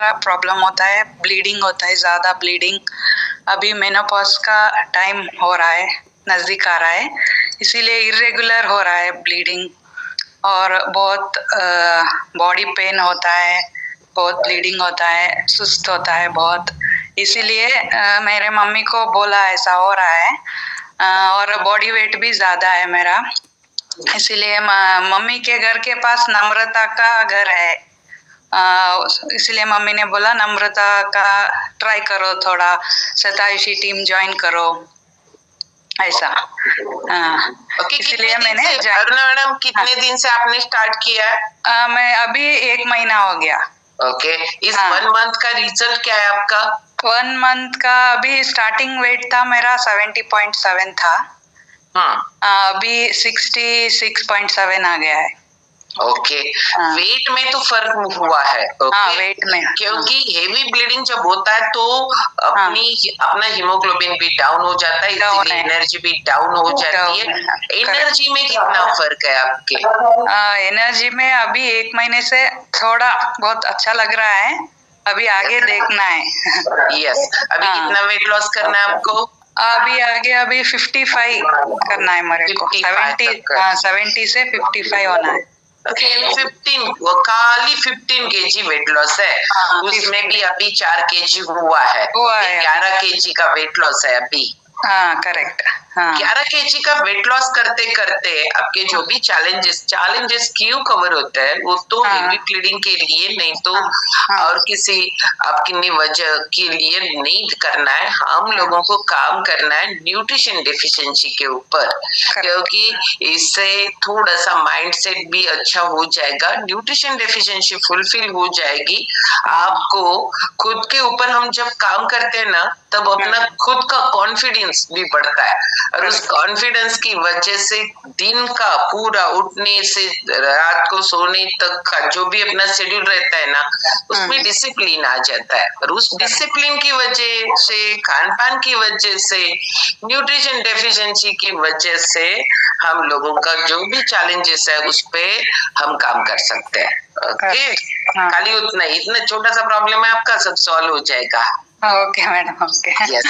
Problem होता है, bleeding होता है, ज्यादा ब्लीडिंग। अभी मेनोपॉज का टाइम हो रहा है, नजदीक आ रहा है, इसीलिए इरेगुलर हो रहा है ब्लीडिंग और बहुत बॉडी पेन होता है, बहुत ब्लीडिंग होता है, सुस्त होता है बहुत। इसीलिए मेरे मम्मी को बोला ऐसा हो रहा है और बॉडी वेट भी ज्यादा है मेरा, इसीलिए मम्मी के घर के पास नम्रता का घर है, इसलिए मम्मी ने बोला नम्रता का ट्राई करो, थोड़ा सताइशी टीम ज्वाइन करो ऐसा। इसलिए मैंने अरुणा मैडम कितने दिन से आपने स्टार्ट किया है? मैं अभी 1 महीना हो गया। ओके, इस 1 मंथ का रिजल्ट क्या है आपका? 1 मंथ का अभी स्टार्टिंग वेट था मेरा 70.7 था, अभी 66.7 आ गया है। ओके, वेट में तो फर्क हुआ है। वेट में, क्योंकि हेवी ब्लीडिंग जब होता है तो अपना हीमोग्लोबिन भी डाउन हो जाता है, इसलिए एनर्जी भी डाउन हो जाती है। एनर्जी में कितना फर्क है आपके? एनर्जी में अभी 1 महीने से थोड़ा बहुत अच्छा लग रहा है, अभी आगे देखना है। यस, अभी कितना वेट लॉस करना है आपको? अभी 55 करना है मेरे को, 70 से 55 होना है। 15 खाली 15 केजी वेट लॉस है, उसमें भी अभी 4 केजी हुआ है, 11 केजी का वेट लॉस है अभी। करेक्ट। 11 केजी का वेट लॉस करते करते आपके जो भी चैलेंजेस क्यों कवर होते हैं, वो तो हेवी ब्लीडिंग के लिए नहीं तो और किसी आपकी वजह के लिए नहीं करना है। हम लोगों को काम करना है न्यूट्रिशन डेफिशिएंसी के ऊपर, क्योंकि इससे थोड़ा सा माइंडसेट भी अच्छा हो जाएगा, न्यूट्रिशन डेफिशिएंसी फुलफिल हो जाएगी। आपको खुद के ऊपर हम जब काम करते हैं ना, तब अपना खुद का कॉन्फिडेंस भी बढ़ता है और उस कॉन्फिडेंस की वजह से दिन का पूरा उठने से रात को सोने तक का जो भी अपना शेड्यूल रहता है ना, उसमें डिसिप्लिन आ जाता है और उस डिसिप्लिन की वजह से, खान पान की वजह से, न्यूट्रिशन डेफिशिएंसी की वजह से हम लोगों का जो भी चैलेंजेस है उस पे हम काम कर सकते हैं। ओके, खाली उतना इतना छोटा सा प्रॉब्लम है आपका, सब सॉल्व हो जाएगा। Okay madam, okay. यस,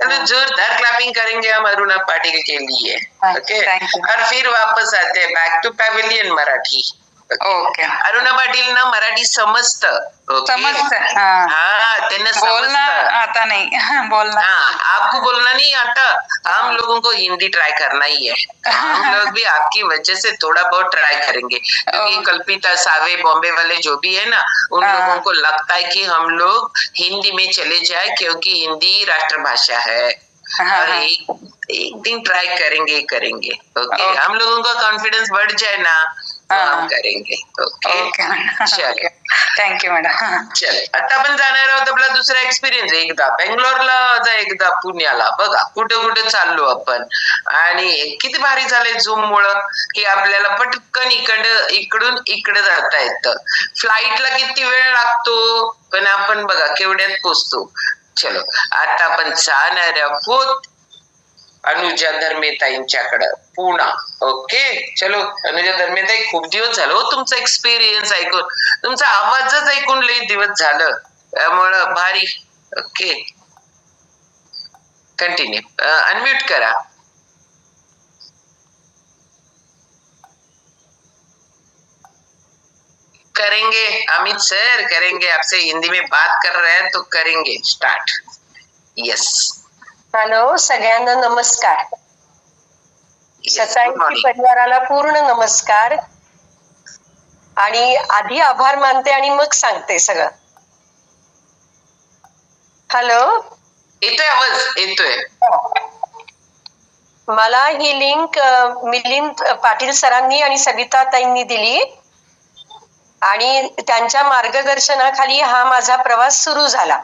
चलो जोरदार क्लैपिंग करेंगे हम अरुणा पाटिल के लिए। ओके, और फिर वापस आते हैं back to pavilion Marathi. Okay, Aruna Patil ना मराठी समजतं, त्यांना बोलना आता नहीं, बोलना आपको बोलना नहीं आता, हम लोगों को हिंदी ट्राई करना ही है। हम लोग भी आपकी वजह से थोड़ा बहुत ट्राई करेंगे, क्योंकि कल्पिता सावे बॉम्बे वाले जो भी है ना, उन लोगों को लगता है कि हम लोग हिंदी में चले जाए क्योंकि हिंदी राष्ट्रभाषा है। और एक दिन ट्राई करेंगे। ओके, हम लोगों का कॉन्फिडेंस बढ़ जाए ना तो हम करेंगे। ओके, चलो, थँक्यू मॅडम। चल आता आपण जाणार आहोत आपला दुसरा एक्सपिरियन्स, एकदा बेंगलोरला एकदा पुण्याला, बघा कुठे कुठे चाललो आपण आणि किती भारी झालंय झूम मुळे की आपल्याला पटकन इकडून इकडे जाता येतं। फ्लाईटला किती वेळ लागतो, पण आपण बघा केवढ्यात पोचतो। चलो, आता आपण जाणार आहोत अनुजा धर्मेताईंच्याकडे पुणा। ओके, चलो अनुजा धर्मेताई, खूप दिवस झालं हो तुमचा एक्सपिरियन्स ऐकून, तुमचा आवाजच ऐकून लई दिवस झालं, त्यामुळं भारी। ओके, कंटिन्यू, अनम्यूट करा। करेंगे अमित सर, करेंगे, आपसे हिंदी में बात कर रहे हैं तो करेंगे स्टार्ट। यस, हॅलो, सगळ्यांना नमस्कार। सताईची परिवाराला पूर्ण नमस्कार आणि आधी आभार मानते आणि मग सांगते सगळं। हॅलो, येतोय आवाज? येतोय। मला ही लिंक मिलिंद पाटील सरांनी आणि सविता ताईंनी दिली आणि त्यांच्या मार्गदर्शनाखाली हा माझा प्रवास सुरू झाला।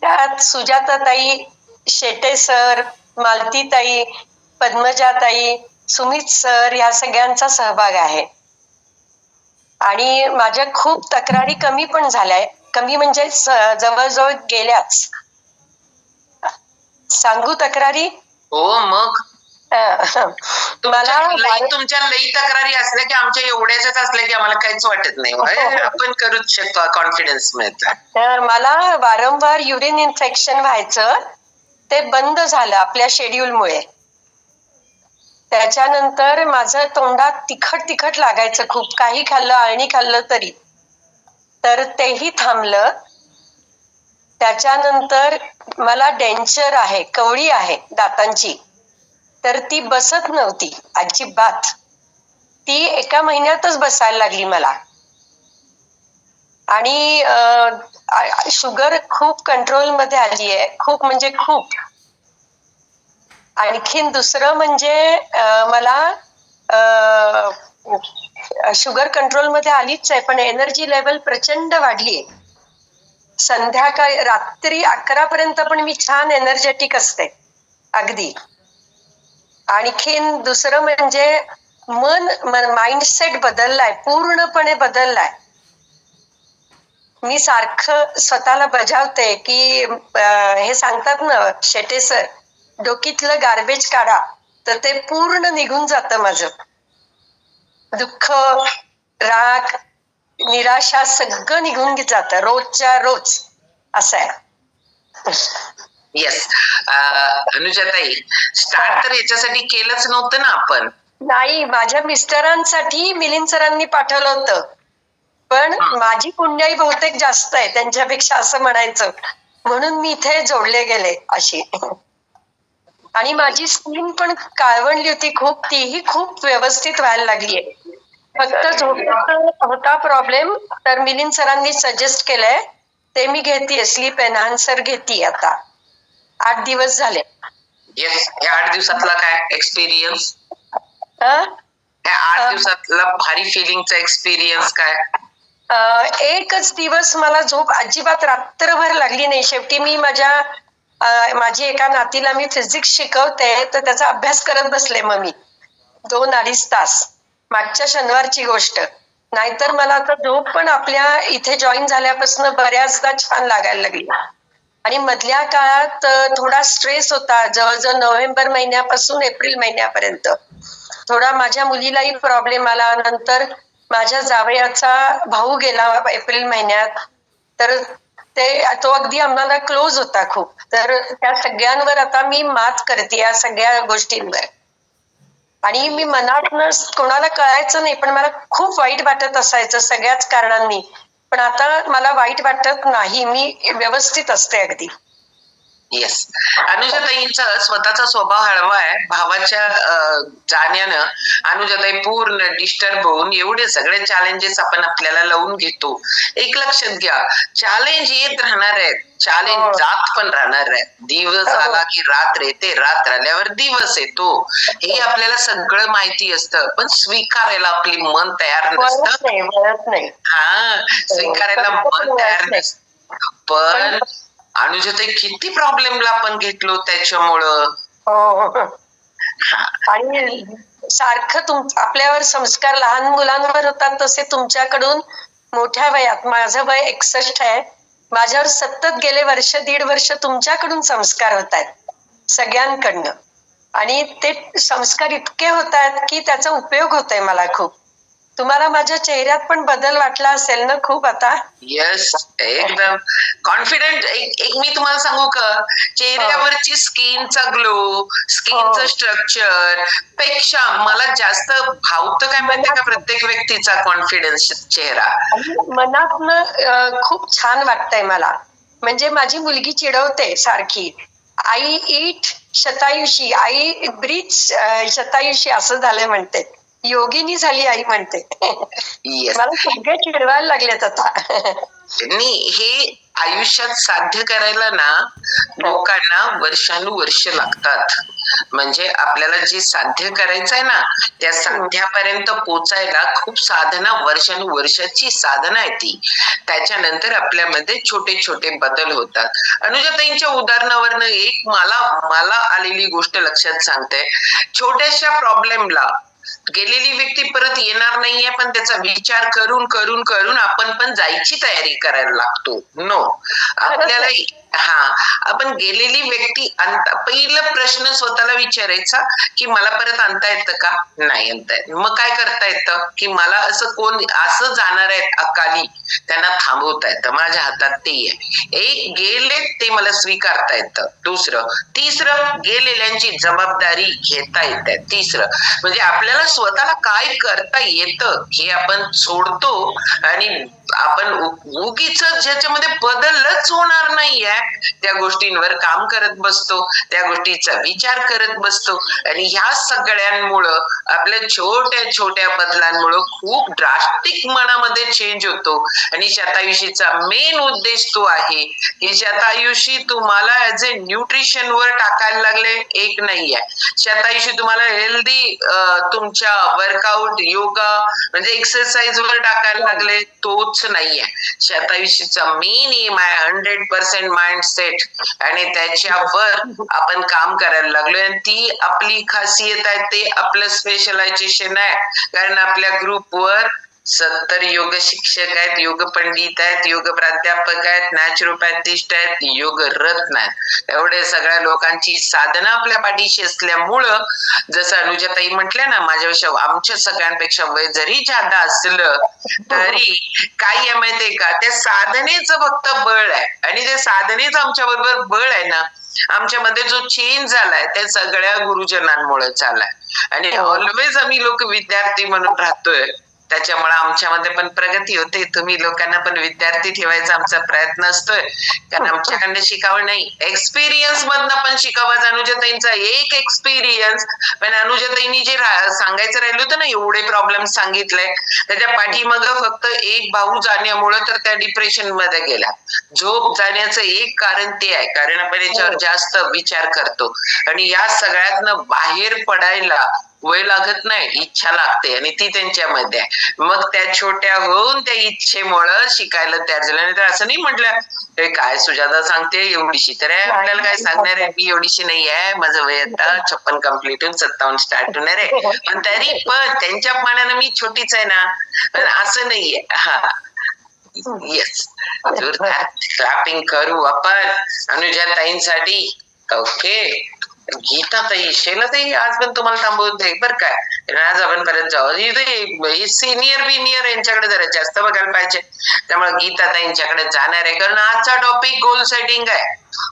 त्यात सुजाताताई, शेटे सर, मालतीताई, पद्मजाताई, सुमित सर या सगळ्यांचा सहभाग आहे आणि माझ्या खूप तक्रारी कमी पण झाल्याय, कमी म्हणजे जवळजवळ गेल्याच। सांगू तक्रारी? हो, मग तुमच्या लई तक्रारी असल्या की आमच्या एवढ्याच्याच असल्या की आम्हाला काहीच वाटत नाही, आपण करूच शकतो, कॉन्फिडन्स मिळतं. तर मला वारंवार युरिन इन्फेक्शन व्हायचं, ते बंद झालं आपल्या शेड्यूलमुळे. त्याच्यानंतर माझं तोंडात तिखट तिखट लागायचं खूप, काही खाल्लं अळणी खाल्लं तरी, तर तेही थांबलं. त्याच्यानंतर मला डेंचर आहे, कवळी आहे दातांची, तर ती बसत नव्हती अजिबात. ती एका महिन्यातच बसायला लागली मला. आणि शुगर खूप कंट्रोल मध्ये आली आहे, खूप म्हणजे खूप. आणखीन दुसरं म्हणजे मला शुगर कंट्रोल मध्ये आलीच आहे, पण एनर्जी लेवल प्रचंड वाढलीये. संध्याकाळी रात्री 11 पर्यंत पण मी छान एनर्जेटिक असते अगदी. आणखीन दुसरं म्हणजे माइंडसेट बदललाय, पूर्णपणे बदललाय. मी सारखं स्वतःला बजावते की हे सांगतात ना शेटे सर, डोकीतलं गार्बेज काढा, तर ते पूर्ण निघून जातं माझं. दुःख, राग, निराशा सगळं निघून जातं रोजच्या रोज. असं आहे. येस. अनुजाताई, स्टार्ट तर याच्यासाठी केलंच नव्हतं ना आपण? नाही, माझ्या मिस्टरांसाठी मिलिंद सरांनी पाठवलं होतं, पण माझी पुण्याई बहुतेक जास्त आहे त्यांच्यापेक्षा असं म्हणायचं, म्हणून मी इथे जोडले गेले अशी. आणि माझी स्किन पण काळवंडली होती खूप, तीही खूप व्यवस्थित व्हायला लागलीये. फक्त झोपेचा होता प्रॉब्लेम, तर मिलिंद सरांनी सजेस्ट केलंय ते मी घेतेय, स्लीप एनहान्सर घेतेय आता. 8 दिवस झाले. येस. या 8 दिवसातला काय एक्सपिरियन्स? या 8 दिवसातला भारी फिलिंगचा एक्सपिरियन्स काय? एकच दिवस मला झोप अजिबात रात्रभर लागली नाही. शेवटी मी माझी एका नातीला मी फिजिक्स शिकवते, तर त्याचा अभ्यास करत बसले मग मी 2-2.5 तास. मागच्या शनिवारची गोष्ट. नाहीतर मला आता झोप पण आपल्या इथे जॉईन झाल्यापासून बऱ्याचदा छान लागायला लागली. आणि मधल्या काळात थोडा स्ट्रेस होता, जवळजवळ नोव्हेंबर महिन्यापासून एप्रिल महिन्यापर्यंत. थोडा माझ्या मुलीलाही प्रॉब्लेम आला. नंतर माझ्या जावयाचा भाऊ गेला एप्रिल महिन्यात, तर तो अगदी आम्हाला क्लोज होता खूप. तर त्या सगळ्यांवर आता मी मात करते, या सगळ्या गोष्टींवर. आणि मी मनातनं कोणाला कळायचं नाही, पण मला खूप वाईट वाटत असायचं सगळ्याच कारणांनी. पण आता मला वाईट वाटत नाही, मी व्यवस्थित असते अगदी. येस. अनुजाताईंचा स्वतःचा स्वभाव हळवा आहे. भावाच्या जाण्यानं अनुजाताई पूर्ण डिस्टर्ब होऊन एवढे सगळे चॅलेंजेस आपण आपल्याला लावून घेतो. एक लक्षात घ्या, चॅलेंज येत राहणार आहे, चॅलेंज जात पण राहणार आहे. दिवस आला की रात्र येते, रात्र आल्यावर दिवस येतो, हे आपल्याला सगळं माहिती असतं, पण स्वीकारायला आपली मन तयार नसतं. हा, स्वीकारायला मन तयार नसतं. पण अनुजाताई किती प्रॉब्लेमला आपण घेतलो त्याच्यामुळं. आणि सारखं आपल्यावर संस्कार लहान मुलांवर होतात, तसे तुमच्याकडून मोठ्या वयात, माझं वय 61 आहे, माझ्यावर सतत गेले वर्ष 1.5 वर्ष तुमच्याकडून संस्कार होत आहेत सगळ्यांकडनं. आणि ते संस्कार इतके होत आहेत की त्याचा उपयोग होतोय मला खूप. तुम्हाला माझ्या चेहऱ्यात पण बदल वाटला असेल ना खूप आता? येस, एकदम कॉन्फिडेंट. एक मी तुम्हाला सांगू का, चेहऱ्यावरची स्किनचा ग्लो, स्किनचं स्ट्रक्चर पेक्षा मला जास्त भावतं काय माहितीये का, प्रत्येक व्यक्तीचा कॉन्फिडन्स चेहरा. मनातनं खूप छान वाटतंय मला. म्हणजे माझी मुलगी चिडवते सारखी, आई ईट शतायुषी, आई ब्रीथ शतायुषी, असं झालंय म्हणते. योगिनी झाली आई म्हणते. मला सगळे चिडवायला लागलेत आता. हे आयुष्यात साध्य करायला ना लोकांना वर्षानुवर्ष लागतात. म्हणजे आपल्याला जे साध्य करायचंय ना, त्या साध्यापर्यंत पोचायला खूप साधना, वर्षानुवर्षाची साधना आहे ती. त्याच्यानंतर आपल्यामध्ये छोटे छोटे बदल होतात. अनुजाताईंच्या उदाहरणावरनं एक मला आलेली गोष्ट लक्षात सांगते. छोट्याशा प्रॉब्लेमला गेलेली व्यक्ती परत येणार नाहीये, पण त्याचा विचार करून करून करून आपण पण जायची तयारी करायला लागतो. नो, आपल्याला हा, आपण गेलेली व्यक्ती पहिला प्रश्न स्वतःला विचारायचा की मला परत आणता येतं का? नाही आणता येत. मग काय करता येतं की मला असं जाणार आहेत अकाली, त्यांना थांबवता येतं, माझ्या हातात ते आहे. एक गेले ते मला स्वीकारता येतं. दुसरं, तिसरं गेलेल्यांची जबाबदारी घेता येते. तिसरं म्हणजे आपल्याला स्वतःला काय करता येतं हे आपण सोडतो आणि आपण उगीच ज्याच्यामध्ये बदलच होणार नाहीये त्या गोष्टींवर काम करत बसतो, त्या गोष्टीचा विचार करत बसतो आणि ह्या सगळ्यांमुळं आपल्या छोट्या छोट्या बदलांमुळं खूप ड्रास्टिक मनामध्ये चेंज होतो. आणि शतायुषीचा मेन उद्देश तो आहे की शतायुषी तुम्हाला ऍज ए न्यूट्रिशन वर टाकायला लागले एक नाहीये. शतायुषी तुम्हाला हेल्दी तुमच्या वर्कआउट योगा म्हणजे एक्सरसाइज वर टाकायला लागले तोच नाहीये. शतायुषीचा मेन एम आहे 100% माइंडसेट आणि त्याच्यावर आपण काम करायला लागलोय आणि ती आपली खासियत आहे, ते आपलं स्पेशलायझेशन आहे. कारण आपल्या ग्रुपवर 70 योग शिक्षक आहेत, योग पंडित आहेत, योग प्राध्यापक आहेत, नॅचरोपॅथिस्ट आहेत, योग रत्न आहेत. एवढे सगळ्या लोकांची साधना आपल्या पाठीशी असल्यामुळं जसं अनुजाताई म्हटल्या ना, माझ्यापेक्षा आमच्या सगळ्यांपेक्षा वय जरी जादा असलं तरी काय आहे माहितीये का, त्या साधनेचं फक्त बळ आहे आणि त्या साधनेचं आमच्या बरोबर बळ आहे ना, आमच्यामध्ये जो चेंज झालाय त्या सगळ्या गुरुजनांमुळे झालाय. आणि ऑलवेज आम्ही लोक विद्यार्थी म्हणून राहतोय, त्याच्यामुळे आमच्यामध्ये पण प्रगती होते. तुम्ही लोकांना पण विद्यार्थी ठेवायचा आमचा प्रयत्न असतोय, कारण आमच्याकडनं शिकावं नाही, एक्सपिरियन्स मधनं पण शिकावं. अनुजाताईंचा एक एक्सपिरियन्स, पण अनुजाताईंनी जे सांगायचं राहिलं होतं ना, एवढे प्रॉब्लेम सांगितले, त्याच्या पाठीमाग फक्त एक भाऊ जाण्यामुळं तर त्या डिप्रेशन मध्ये गेला. झोप जाण्याचं एक कारण ते आहे, कारण आपण याच्यावर जास्त विचार करतो आणि या सगळ्यातनं बाहेर पडायला वय लागत नाही, इच्छा लागते आणि ती त्यांच्यामध्ये आहे. मग त्या छोट्या होऊन त्या इच्छेमुळं शिकायला तयार झाल्या. नाही तर असं नाही म्हटलं काय सुजाता सांगते एवढीशी, तर आपल्याला काय सांगणार आहे, मी एवढीशी नाही आहे, माझं वय आता 56 कम्प्लीट होऊन 57 स्टार्ट होणार आहे, पण तरी पण त्यांच्या मानानं मी छोटीच आहे ना, पण असं नाहीये. हा, येस, जोरदार क्लॅपिंग करू आपण अनुजाताईंसाठी. ओके, गीताताई, शैलाताई आज पण तुम्हाला थांबवून दे बर काय, आज आपण परत जाऊ. सिनियर बिनियर यांच्याकडे जरा जास्त बघायला पाहिजे, त्यामुळे गीताताईंच्याकडे जाणार आहे. कारण आजचा टॉपिक गोल सेटिंग आहे.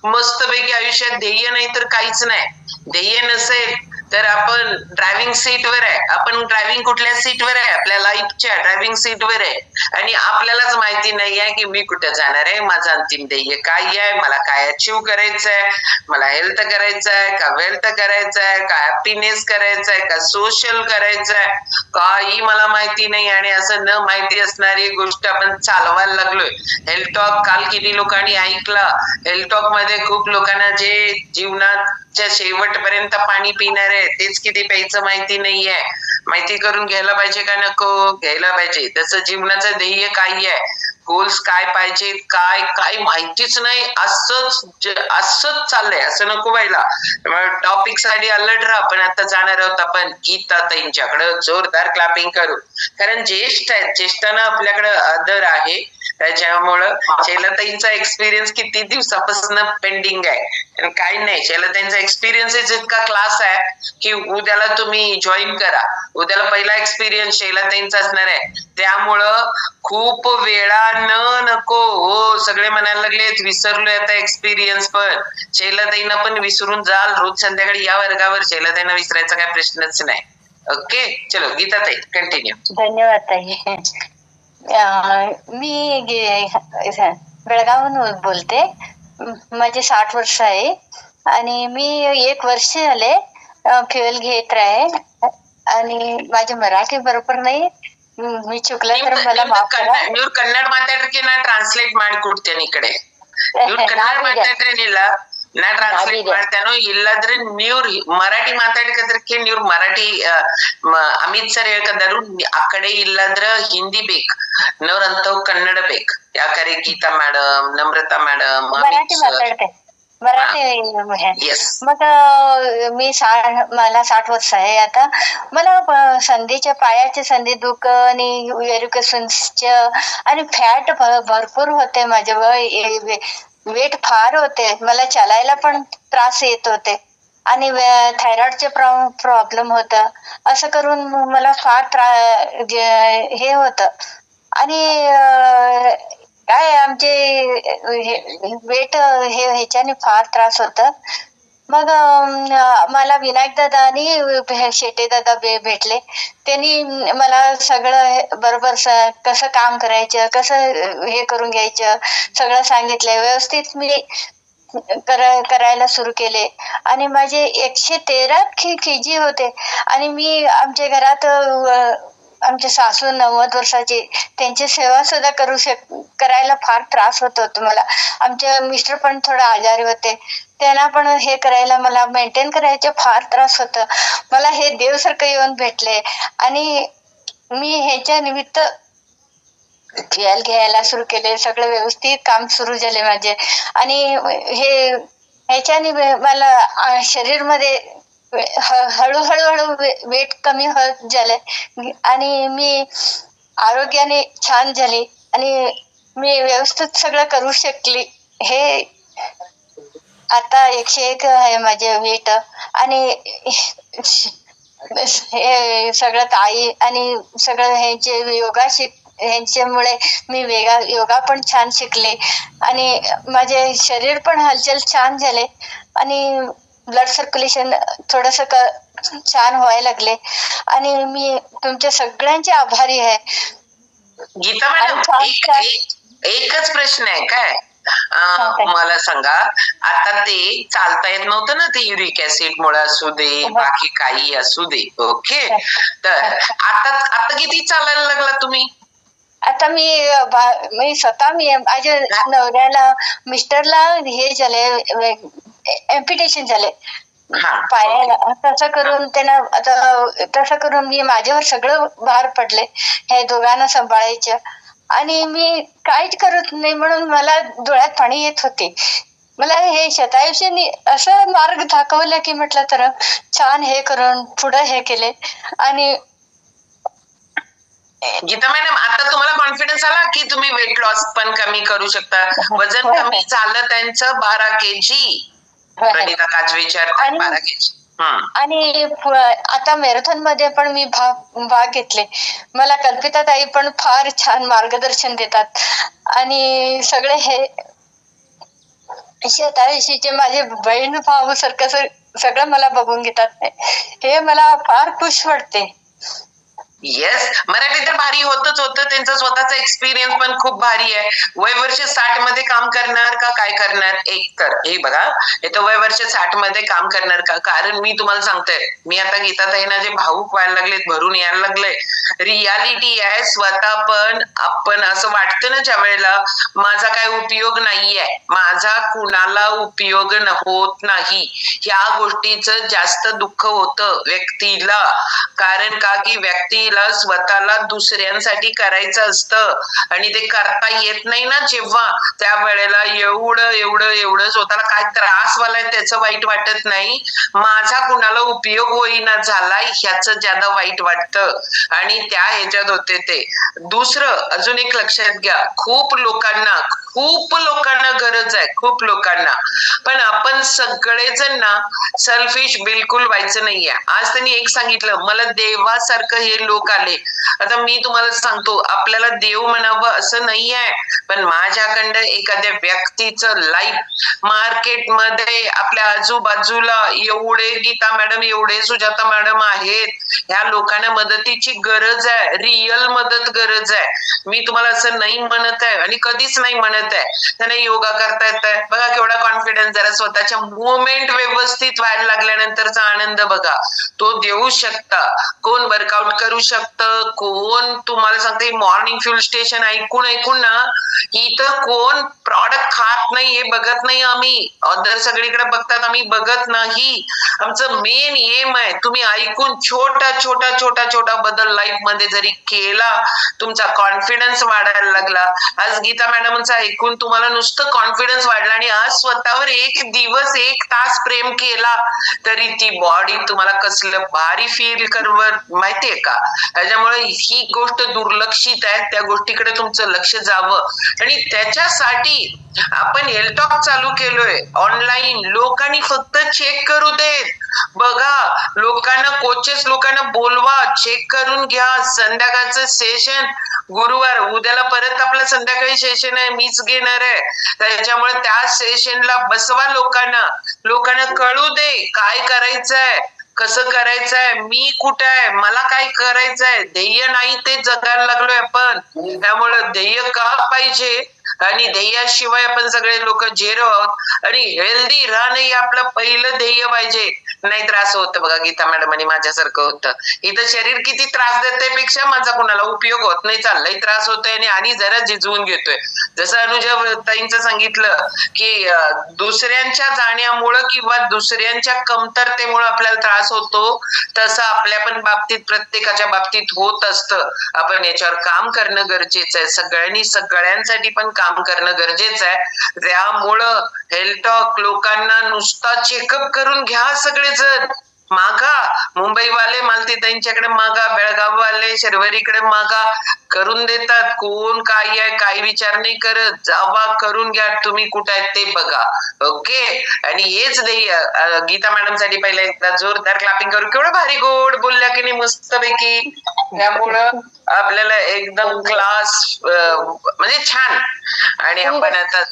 मस्तपैकी आयुष्यात ध्येय नाही तर काहीच नाही. ध्येय नसेल तर आपण ड्रायव्हिंग सीटवर आहे. आपण ड्रायव्हिंग कुठल्या सीटवर आहे, आपल्या लाईफच्या ड्रायव्हिंग सीटवर आहे आणि आपल्यालाच माहिती नाही आहे की मी कुठे जाणार आहे, माझं अंतिम ध्येय काय आहे, मला काय अचीव करायचं आहे, मला हेल्थ करायचं आहे का वेल्थ करायचं आहे का हॅपीनेस करायचं आहे का सोशल करायचं आहे, काही मला माहिती नाही. आणि असं न माहिती असणारी गोष्ट आपण चालवायला लागलोय. हेल्थ टॉक काल किती लोकांनी ऐकला, हेल्थ टॉक मध्ये खूप लोकांना जे जीवनाच्या शेवटपर्यंत पाणी पिणार आहे तेच किती प्यायचं माहिती नाहीये. माहिती करून घ्यायला पाहिजे का नको, घ्यायला पाहिजे. तसं जीवनाचं ध्येय काय आहे, गोल्स काय पाहिजे, काय काय माहितीच नाही, असंच चाललंय. असं नको व्हायला. टॉपिक साठी अलर्ट राहा. पण आता जाणार आहोत आपण गीताताईंच्याकडे. जोरदार क्लॅपिंग करू, कारण ज्येष्ठ आहेत, ज्येष्ठांना आपल्याकडे आदर आहे. त्याच्यामुळं शैलाताईंचा एक्सपिरियन्स किती दिवसापासून पेंडिंग आहे. काही नाही, शैलाताईंचा एक्सपिरियन्स इतका क्लास आहे की उद्याला तुम्ही जॉईन करा. उद्याला पहिला एक्सपिरियन्स शैलाताईंचा असणार आहे. त्यामुळं खूप वेळा नको हो, सगळे म्हणायला लागले विसरलोय आता एक्सपिरियन्स, पण शैलाताईंना पण विसरून जाल. रोज संध्याकाळी या वर्गावर शैलाताईंना विसरायचा काय प्रश्नच नाही. ओके, चलो गीताताई कंटिन्यू. धन्यवाद ताई. मी बेळगावहून बोलते. माझे 60 वर्ष आहे आणि मी 1 वर्ष झाले फ्युएल घेत राहे आणि माझे मराठी बरोबर नाही. मी चुकलं तर मला माफ करा. ನೀವು ಕನ್ನಡ ಮಾತಾಡಕ್ಕೆ ನಾ ಟ್ರಾನ್ಸ್ಲೇಟ್ ಮಾಡಿ ಕೊಡ್ತೇನೆ ಈ ಕಡೆ. ನೀವು ಕನ್ನಡ ಮಾತಾಡ್ರೇನಿಲ್ಲ, ನಾ ಟ್ರಾನ್ಸ್ಲೇಟ್ ಮಾಡ್ತೇನೋ. ಇಲ್ಲಾದ್ರೆ ನೀವು ಮರಾಠಿ ಮಾತಾಡ್ಕದ್ರಕ್ಕೆ ನೀವು ಮರಾಠಿ ಅಮಿತ್ ಸರ್ ಹೇಳ್ಕಂದರು ಆ ಕಡೆ, ಇಲ್ಲಾದ್ರ ಹಿಂದಿ ಬೇಕು, ನವ್ರಂತವ್ ಕನ್ನಡ ಬೇಕು. ಯಾಕಂದ್ರೆ ಗೀತಾ ಮೇಡಮ್, ನಮ್ರತಾ ಮೇಡಮ್, मराठी माताडते, मराठी. मग मला 60 वर्ष आहे आता. मला संधीच्या पायाचे संधी दुख आणि व्हेरिकोसन्सच्या आणि फॅट भरपूर होते माझ्या वेट फार होते, मला चालायला पण त्रास येत होते आणि थायरॉइडचे प्रॉब्लेम होता. असं करून मला फार हे होतं आणि काय आमचे वेट ह्याच्याने फार त्रास होता. मग मला विनायक दादा आणि शेटे दादा भेटले. त्यांनी मला सगळं बरोबर कसं काम करायचं, कसं हे करून घ्यायचं सगळं सांगितलंय. व्यवस्थित मी करायला सुरू केले आणि माझे 113 kg होते आणि मी आमच्या घरात आमचे सासू 90 वर्षाचे, त्यांची सेवा सुद्धा करायला फार त्रास होत होता मला. आमचे मिस्टर पण थोडे आजारी होते, त्यांना पण हे करायला मला मेंटेन करायचे फार त्रास होत. मला हे देव सारखं येऊन भेटले आणि मी ह्याच्या निमित्त घ्यायला सुरू केले. सगळं व्यवस्थित काम सुरू झाले माझे आणि ह्याच्याने मला शरीर मध्ये हळूहळू वेट कमी होत झाले आणि मी आरोग्याने छान झाली आणि मी व्यवस्थित सगळं करू शकली. हे आता 101 आहे माझे वेट आणि हे सगळं ताई आणि सगळं ह्यांचे ह्यांच्यामुळे मी योगा पण छान शिकले आणि माझे शरीर पण हालचाल छान झाले आणि ब्लड सर्क्युलेशन थोडस छान व्हायला लागले आणि मी तुमच्या सगळ्यांचे आभारी आहे. गीता मॅडम, एकच प्रश्न आहे काय, मला सांगा, आता ते चालता येत नव्हतं ना, ते युरिक ऍसिड मुळे असू दे, बाकी काही असू दे, ओके, तर आता किती चालायला लागला तुम्ही? आता मी स्वतः माझ्या नवऱ्याला मिस्टरला हे झाले, एम्पिटेशन झाले पायाला. तसं करून त्यांना आता तसं करून मी माझ्यावर सगळं भार पडले हे दोघांना सांभाळायचं आणि मी काहीच करत नाही म्हणून मला डोळ्यात पाणी येत होते. मला हे शतायुषींनी असं मार्ग दाखवला की म्हटलं तर छान हे करून पुढे हे केले आणि गीता मॅडम, आता तुम्हाला कॉन्फिडन्स आला की तुम्ही वेट लॉस पण कमी करू शकता? वजन कमी झालं त्यांचं 12 kg, प्रणिता काजवे विचारतात 12 kg. आणि आता मॅरेथॉन मध्ये पण मी भाग घेतले. मला कल्पिता ताई पण फार छान मार्गदर्शन देतात आणि सगळे हे शेताविषयीचे माझे बहीण भाऊ सारखं सगळं मला बघून घेतात. हे मला फार खुश वाटते. येस, मराठी तर भारी होतच होतं. त्यांचा स्वतःचा एक्सपिरियन्स पण खूप भारी आहे. वय वर्ष 60 मध्ये काम करणार का काय करणार? एक तर हे बघा, हे तर वय वर्ष 60 मध्ये काम करणार का? कारण मी तुम्हाला सांगते, मी आता गीताताईंना जे भाऊक व्हायला लागलेत, भरून यायला लागले, रियालिटी आहे. स्वतः पण आपण असं वाटतं ना ज्या वेळेला माझा काय उपयोग नाहीये, माझा कुणाला उपयोग होत नाही, ह्या गोष्टीचं जास्त दुःख होतं व्यक्तीला. कारण का की व्यक्तीला स्वतःला दुसऱ्यांसाठी करायचं असतं आणि ते करता येत नाही ना जेव्हा, त्या वेळेला एवढं स्वतःला काय त्रास व्हायलाय त्याचं वाईट वाटत नाही, माझा कुणाला उपयोग होईना झालाय ह्याचं ज्यादा वाईट वाटतं. आणि त्या ह्याच्यात होते ते. दुसरं अजून एक लक्षात घ्या, खूप लोकांना गरज आहे, खूप लोकांना, पण आपण सगळेजण ना सेल्फिश बिलकुल व्हायचं नाहीये. आज त्यांनी एक सांगितलं, मला देवासारखं हे लोक आले. आता मी तुम्हाला सांगतो, आपल्याला देव म्हणावं असं नाहीये, पण माझ्याकडं एखाद्या व्यक्तीचं लाईफ मार्केटमध्ये आपल्या आजूबाजूला एवढे गीता मॅडम, एवढे सुजाता मॅडम आहेत, ह्या लोकांना मदतीची गरज आहे, रिअल मदत गरज आहे. मी तुम्हाला असं नाही म्हणत आहे आणि कधीच नाही म्हणत आहे त्यांना योगा करता येत आहे. बघा केवढा कॉन्फिडन्स, जरा स्वतःच्या मुवमेंट व्यवस्थित व्हायला लागल्यानंतरचा आनंद बघा, तो देऊ शकता. कोण वर्कआउट करू शकतं, कोण तुम्हाला सांगते मॉर्निंग फ्युल स्टेशन ऐकून ना इथं कोण प्रॉडक्ट खात नाही हे बघत नाही आम्ही. अदर सगळीकडे बघतात, आम्ही बघत नाही. आमचं मेन एम आहे, तुम्ही ऐकून छोटा बदल लाईफ मध्ये जरी केला, तुमचा कॉन्फिडन्स वाढायला लागला. आज गीता मॅडमचा ऐकून तुम्हाला नुसतं कॉन्फिडन्स वाढला आणि आज स्वतःवर एक दिवस 1 तास प्रेम केला तरी ती बॉडी तुम्हाला कसलं भारी फील करवर माहितीये का. त्याच्यामुळे ही गोष्ट दुर्लक्षित आहे, त्या गोष्टीकडे तुमचं लक्ष जावं आणि त्याच्यासाठी आपण हेल्थटॉक चालू केलोय ऑनलाईन, लोकांनी फक्त चेक करू देत. बघा, लोकांना कोचेस लोकांना बोलवा, चेक करून घ्या. संध्याकाळचं सेशन गुरुवार, उद्याला परत आपलं संध्याकाळी सेशन आहे, मीच घेणार आहे. त्याच्यामुळे त्या सेशनला बसवा लोकांना कळू दे काय करायचंय, कसं करायचंय, मी कुठे आहे, मला काय करायचंय. ध्येय नाही ते जगायला लागलोय आपण. त्यामुळं ध्येय का पाहिजे आणि ध्येयाशिवाय आपण सगळे लोक झेरो आहोत. आणि हेल्दी राहणं हे आपलं पहिलं ध्येय पाहिजे. नाही त्रास होतं बघा, गीता मॅडम आणि माझ्यासारखं होतं. इथं शरीर किती त्रास देते पेक्षा माझा कुणाला उपयोग होत नाही, चाललाही त्रास होतोय आणि जरा झिजवून घेतोय. जसं अनुजा ताईंचं सांगितलं की दुसऱ्यांच्या जाण्यामुळं किंवा दुसऱ्यांच्या कमतरतेमुळे आपल्याला त्रास होतो, तसं आपल्या पण बाबतीत प्रत्येकाच्या बाबतीत होत असतं. आपण याच्यावर काम करणं गरजेचं आहे. सगळ्यांसाठी पण काम करणं गरजेचं आहे. त्यामुळं हेल्थटॉक लोकांना नुसता चेकअप करून घ्या. सगळेजण मागा, मुंबईवाले मालतीताईंच्याकडे मागा, बेळगाववाले शर्वरीकडे मागा, करून देतात. कोण काय आहे काय विचार नाही करत. जावा, करून घ्या. तुम्ही कुठे आहेत ते बघा. ओके. आणि हेच ध्येय गीता मॅडम साठी पहिला एकदा जोरदार क्लॅपिंग करू. केवढं भारी गोड बोलल्या की नाही, मस्त पैकी. त्यामुळं आपल्याला एकदम क्लास म्हणजे छान. आणि आपण आता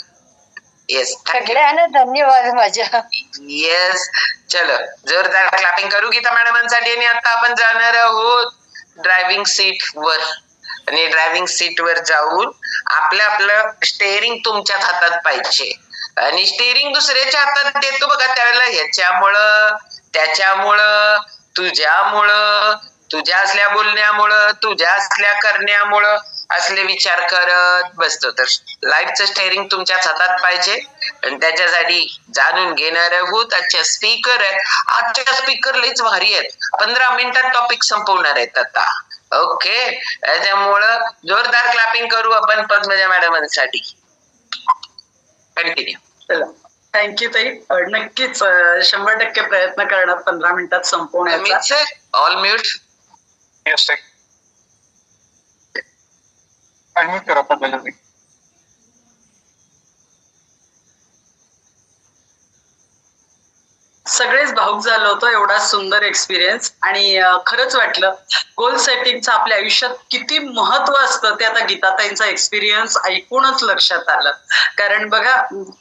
येस, सगळ्यांना धन्यवाद माझ्या. येस, चलो जोरदार क्लॅपिंग करू गीता मॅडमांसाठी. आणि आता आपण जाणार आहोत ड्रायव्हिंग सीट वर. आणि ड्रायव्हिंग सीट वर जाऊन आपलं स्टेअरिंग तुमच्याच हातात पाहिजे. आणि स्टेअरिंग दुसऱ्याच्या हातात देतो बघा त्यावेळेला ह्याच्यामुळं त्याच्यामुळं तुझ्यामुळं, तुझ्या असल्या बोलण्यामुळं, तुझ्या असल्या करण्यामुळं असले विचार करत बसतो. तर लाईफचं स्टेअरिंग तुमच्याच हातात पाहिजे. आणि त्याच्यासाठी जाणून घेणार आहोत आजच्या स्पीकर आहेत. आजच्या स्पीकर लईच भारी आहेत. 15 मिनिटात टॉपिक संपवणार आहेत आता. ओके. त्याच्यामुळं जोरदार क्लॅपिंग करू आपण पद्मजा मॅडमांसाठी. कंटिन्यू. चला, थँक्यू ताई. नक्कीच 100% प्रयत्न करणार 15 मिनिटात संपवण्याचा. All mute. Yes, sir. Unmute करा पद्मजा ताई. सगळेच भाऊक झालो होतो, एवढा सुंदर एक्सपिरियन्स. आणि खरंच वाटलं गोल सेटिंगचं आपल्या आयुष्यात किती महत्व असतं ते आता गीताताईंचा एक्सपिरियन्स ऐकूनच लक्षात आलं. कारण बघा,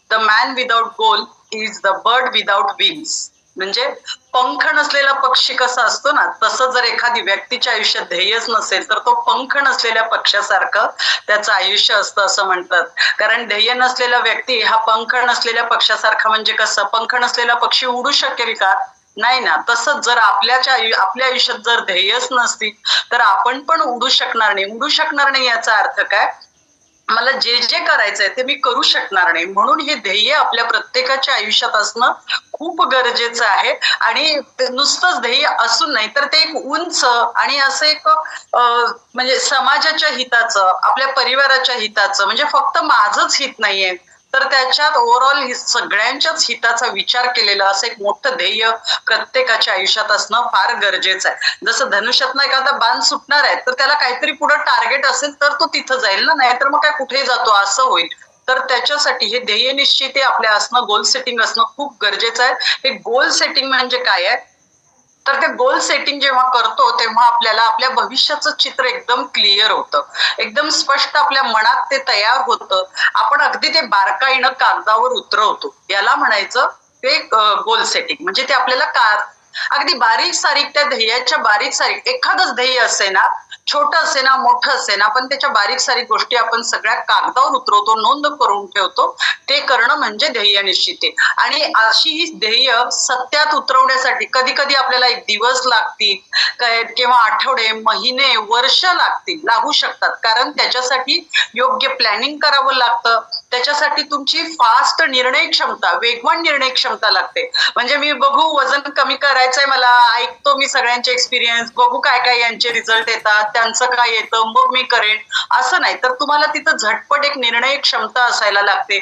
the man without goal is the bird without wings. म्हणजे पंख नसलेला पक्षी कसा असतो ना, तसं जर एखादी व्यक्तीच्या आयुष्यात ध्येयच नसेल तर तो पंख नसलेल्या पक्षासारखं त्याचं आयुष्य असतं असं म्हणतात. कारण ध्येय नसलेला व्यक्ती हा पंख नसलेल्या पक्षासारखा. म्हणजे कसं, पंख नसलेला पक्षी उडू शकेल का? नाही ना. तसंच जर आपल्या आयुष्यात जर ध्येयच नसतील तर आपण पण उडू शकणार नाही. उडू शकणार नाही याचा अर्थ काय, मला जे जे करायचंय ते मी करू शकणार नाही. म्हणून हे ध्येय आपल्या प्रत्येकाच्या आयुष्यात असणं खूप गरजेचं आहे. आणि नुसतंच ध्येय असून नाही तर ते एक उंच आणि असं एक म्हणजे समाजाच्या हिताचं, आपल्या परिवाराच्या हिताचं, म्हणजे फक्त माझंच हित नाहीये तर त्याच्यात ओव्हरऑल सगळ्यांच्याच हिताचा विचार केलेला असं एक मोठं ध्येय प्रत्येकाच्या आयुष्यात असणं फार गरजेचं आहे. जसं धनुष्यातनं एखादा बाण सुटणार आहे तर त्याला काहीतरी पुढे टार्गेट असेल तर तो तिथं जाईल ना, नाहीतर मग काय कुठे जातो असं होईल. तर त्याच्यासाठी हे ध्येय निश्चित आपल्या असणं, गोल सेटिंग असणं खूप गरजेचं आहे. हे गोल सेटिंग म्हणजे काय आहे, तर ते गोल सेटिंग जेव्हा करतो तेव्हा आपल्याला आपल्या भविष्याचं चित्र एकदम क्लिअर होतं, एकदम स्पष्ट आपल्या मनात ते तयार होतं. आपण अगदी ते बारकाईनं कागदावर उतरवतो. याला म्हणायचं ते गोल सेटिंग. म्हणजे ते आपल्याला अगदी बारीक सारीक त्या ध्येयाच्या बारीक सारीक एखादंच ध्येय असे ना, छोटं असे ना मोठं असे ना, पण त्याच्या बारीक सारीक गोष्टी आपण सगळ्या कागदावर उतरवतो, नोंद करून ठेवतो. ते करणं म्हणजे ध्येय निश्चिती. आणि अशी ही ध्येय सत्यात उतरवण्यासाठी कधी कधी आपल्याला एक दिवस लागतील किंवा आठवडे, महिने, वर्ष लागू शकतात. कारण त्याच्यासाठी योग्य प्लॅनिंग करावं लागतं. त्याच्यासाठी तुमची फास्ट निर्णय क्षमता, वेगवान निर्णय क्षमता लागते. म्हणजे मी बघू वजन कमी करायचंय मला, ऐकतो मी सगळ्यांचे एक्सपिरियन्स, बघू काय काय यांचे रिझल्ट येतात, त्यांचं काय येतं, मग मी करेन असं नाही. तर तुम्हाला तिथं झटपट एक निर्णय क्षमता असायला लागते.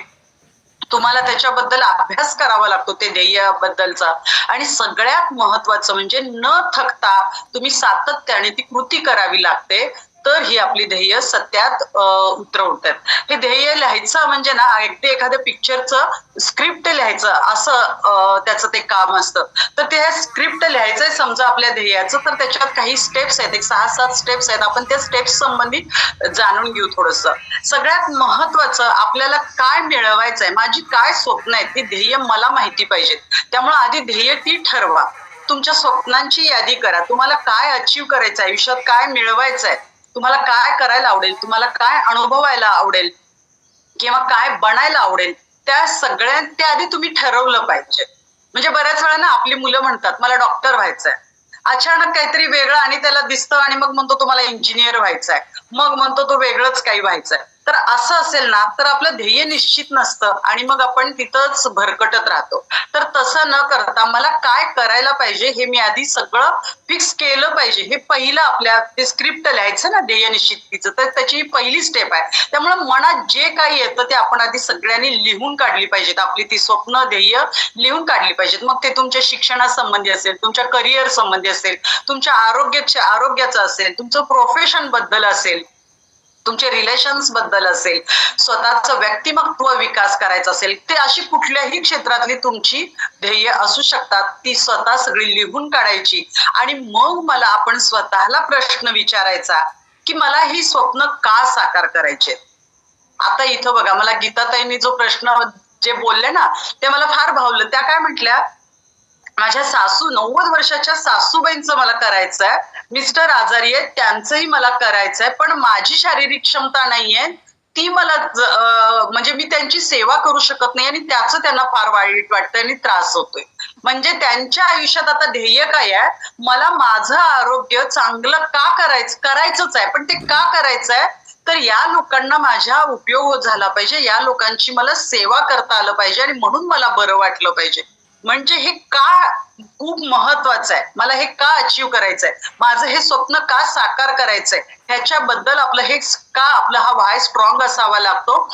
तुम्हाला त्याच्याबद्दल अभ्यास करावा लागतो ते ध्येयाबद्दलचा. आणि सगळ्यात महत्वाचं म्हणजे न थकता तुम्ही सातत्याने ती कृती करावी लागते. तर ही आपली ध्येय सत्यात उतरवतात. हे ध्येय लिहायचं म्हणजे ना अगदी एखाद्या पिक्चरचं स्क्रिप्ट लिहायचं असं त्याचं ते काम असतं. तर ते स्क्रिप्ट लिहायचंय समजा आपल्या ध्येयाचं, तर त्याच्यात काही स्टेप्स आहेत, एक 6-7 स्टेप्स आहेत. आपण त्या स्टेप्स संबंधित जाणून घेऊ थोडस. सगळ्यात महत्वाचं आपल्याला काय मिळवायचंय, माझी काय स्वप्न आहेत, ही ध्येय मला माहिती पाहिजेत. त्यामुळे आधी ध्येय ती ठरवा. तुमच्या स्वप्नांची यादी करा. तुम्हाला काय अचीव करायचं आहे आयुष्यात, काय मिळवायचंय, तुम्हाला काय करायला आवडेल, तुम्हाला काय अनुभवायला आवडेल किंवा काय बनायला आवडेल, त्या सगळ्या त्या आधी तुम्ही ठरवलं पाहिजे. म्हणजे बऱ्याच वेळा ना आपली मुलं म्हणतात मला डॉक्टर व्हायचंय, अचानक काहीतरी वेगळं आणि त्याला दिसतं आणि मग म्हणतो तुम्हाला इंजिनियर व्हायचंय, मग म्हणतो तो वेगळंच काही व्हायचंय. तर असं असेल ना तर आपलं ध्येय निश्चित नसतं आणि मग आपण तिथंच भरकटत राहतो. तर तसं न करता मला काय करायला पाहिजे हे मी आधी सगळं फिक्स केलं पाहिजे. हे पहिलं आपल्या ते स्क्रिप्ट लिहायचं ना ध्येय निश्चितीचं, तर त्याची पहिली स्टेप आहे. त्यामुळे मनात जे काही येतं ते आपण आधी सगळ्यांनी लिहून काढली पाहिजेत. आपली ती स्वप्न ध्येय लिहून काढली पाहिजेत. मग ते तुमच्या शिक्षणासंबंधी असेल, तुमच्या करिअर संबंधी असेल, तुमच्या आरोग्याचं असेल, तुमचं प्रोफेशन बद्दल असेल, तुमचे रिलेशन्स बद्दल असेल, स्वतःचं व्यक्तिमत्व विकास करायचा असेल, ते अशी कुठल्याही क्षेत्रातली तुमची ध्येय असू शकतात. ती स्वतः सगळी लिहून काढायची आणि मग मला आपण स्वतःला प्रश्न विचारायचा की मला ही स्वप्न का साकार करायचे. आता इथं बघा मला गीताताईंनी जो प्रश्न जे बोलले ना ते मला फार भावलं. त्या काय म्हटल्या, माझ्या 90 वर्षाच्या सासूबाईंचं मला करायचंय, मिस्टर आजारी आहेत त्यांचंही मला करायचंय, पण माझी शारीरिक क्षमता नाहीये, ती मला म्हणजे मी त्यांची सेवा करू शकत नाही आणि त्याचं त्यांना फार वाईट वाटतंय आणि त्रास होतोय. म्हणजे त्यांच्या आयुष्यात आता ध्येय काय आहे, मला माझं आरोग्य चांगलं का करायचंच आहे, पण ते का करायचंय तर या लोकांना माझ्या उपयोग झाला पाहिजे, या लोकांची मला सेवा करता आलं पाहिजे आणि म्हणून मला बरं वाटलं पाहिजे. म्हणजे हे का खूप महत्वाचं आहे, मला हे का अचीव करायचंय, माझं हे स्वप्न का साकार करायचंय, ह्याच्याबद्दल आपलं हा व्हाय स्ट्रॉंग असावा लागतो.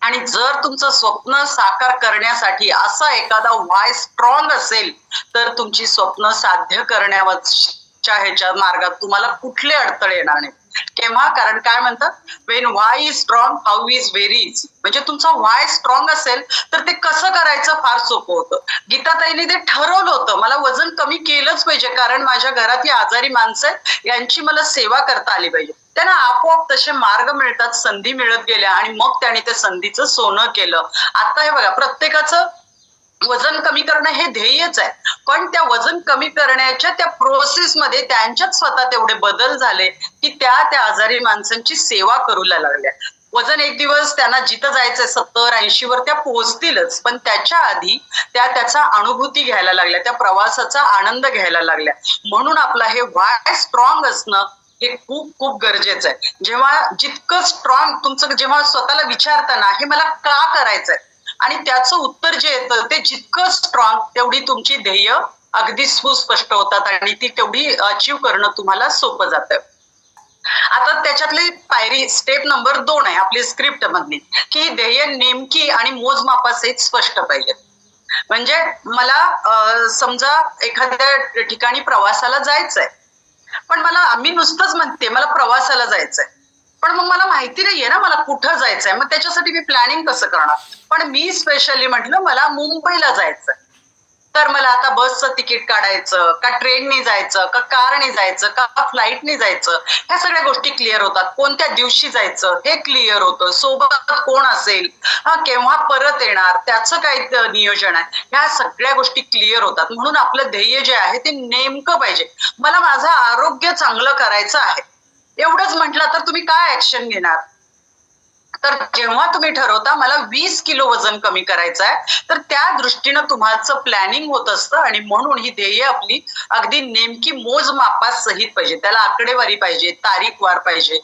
आणि जर तुमचं स्वप्न साकार करण्यासाठी असा एखादा व्हाय स्ट्रॉंग असेल तर तुमची स्वप्न साध्य करण्याच्या ह्याच्या मार्गात तुम्हाला कुठले अडथळे येणार नाही. केव्हा, कारण काय म्हणतात, when why is strong how is very easy. म्हणजे तुमचा व्हाय स्ट्रॉंग असेल तर ते कसं करायचं फार सोपं होतं. गीताताईने ते ठरवलं होतं, मला वजन कमी केलंच पाहिजे कारण माझ्या घरात ही आजारी माणसं आहेत, यांची मला सेवा करता आली पाहिजे. त्यांना आपोआप तसे मार्ग मिळतात, संधी मिळत गेल्या आणि मग त्याने त्या संधीचं सोनं केलं. आता हे बघा, प्रत्येकाचं वजन कमी करणं हे ध्येयच आहे, पण त्या वजन कमी करण्याच्या त्या प्रोसेसमध्ये त्यांच्यात स्वतः तेवढे बदल झाले की त्या आजारी माणसांची सेवा करू लागल्या. वजन एक दिवस त्यांना जिथं जायचंय 70-80 वर त्या पोहोचतीलच, पण त्याच्या आधी त्याचा अनुभूती घ्यायला लागल्या, त्या प्रवासाचा आनंद घ्यायला लागल्या. म्हणून आपला हे व्हाय स्ट्रॉंग असणं हे खूप खूप गरजेचं आहे. जेव्हा जितकं स्ट्रॉंग तुमचं, जेव्हा स्वतःला विचारताना हे मला का करायचंय आणि त्याचं उत्तर जे येतं ते जितकं स्ट्रॉंग, तेवढी तुमची ध्येय अगदी सुस्पष्ट होतात आणि ती तेवढी अचीव करणं तुम्हाला सोपं जातं. आता त्याच्यातली पायरी स्टेप नंबर 2 आहे आपली स्क्रिप्ट मधली, की ध्येय नेमकी आणि मोजमापासहित स्पष्ट पाहिजे. म्हणजे मला समजा एखाद्या ठिकाणी प्रवासाला जायचंय, पण मी नुसतंच म्हणते मला प्रवासाला जायचंय, पण मग मला माहिती नाहीये ना मला कुठं जायचंय, मग त्याच्यासाठी मी प्लॅनिंग कसं करणार. पण मी स्पेशली म्हटलं मला मुंबईला जायचंय, तर मला आता बसचं तिकीट काढायचं का, ट्रेनने जायचं का, कारने जायचं का, फ्लाईटने जायचं, ह्या सगळ्या गोष्टी क्लिअर होतात. कोणत्या दिवशी जायचं हे क्लिअर होतं, सोबत कोण असेल, केव्हा परत येणार त्याचं काय नियोजन आहे, ह्या सगळ्या गोष्टी क्लिअर होतात. म्हणून आपलं ध्येय जे आहे ते नेमकं पाहिजे. मला माझं आरोग्य चांगलं करायचं आहे एवढंच म्हटलं तर तुम्ही काय ऍक्शन घेणार. तर जेव्हा तुम्ही ठरवता मला 20 किलो वजन कमी करायचं आहे, तर त्या दृष्टीनं तुमचं प्लॅनिंग होत असतं आणि म्हणून ही ध्येय आपली अगदी नेमकी मोजमापात सहित पाहिजे. त्याला आकडेवारी पाहिजे, तारीखवार पाहिजे,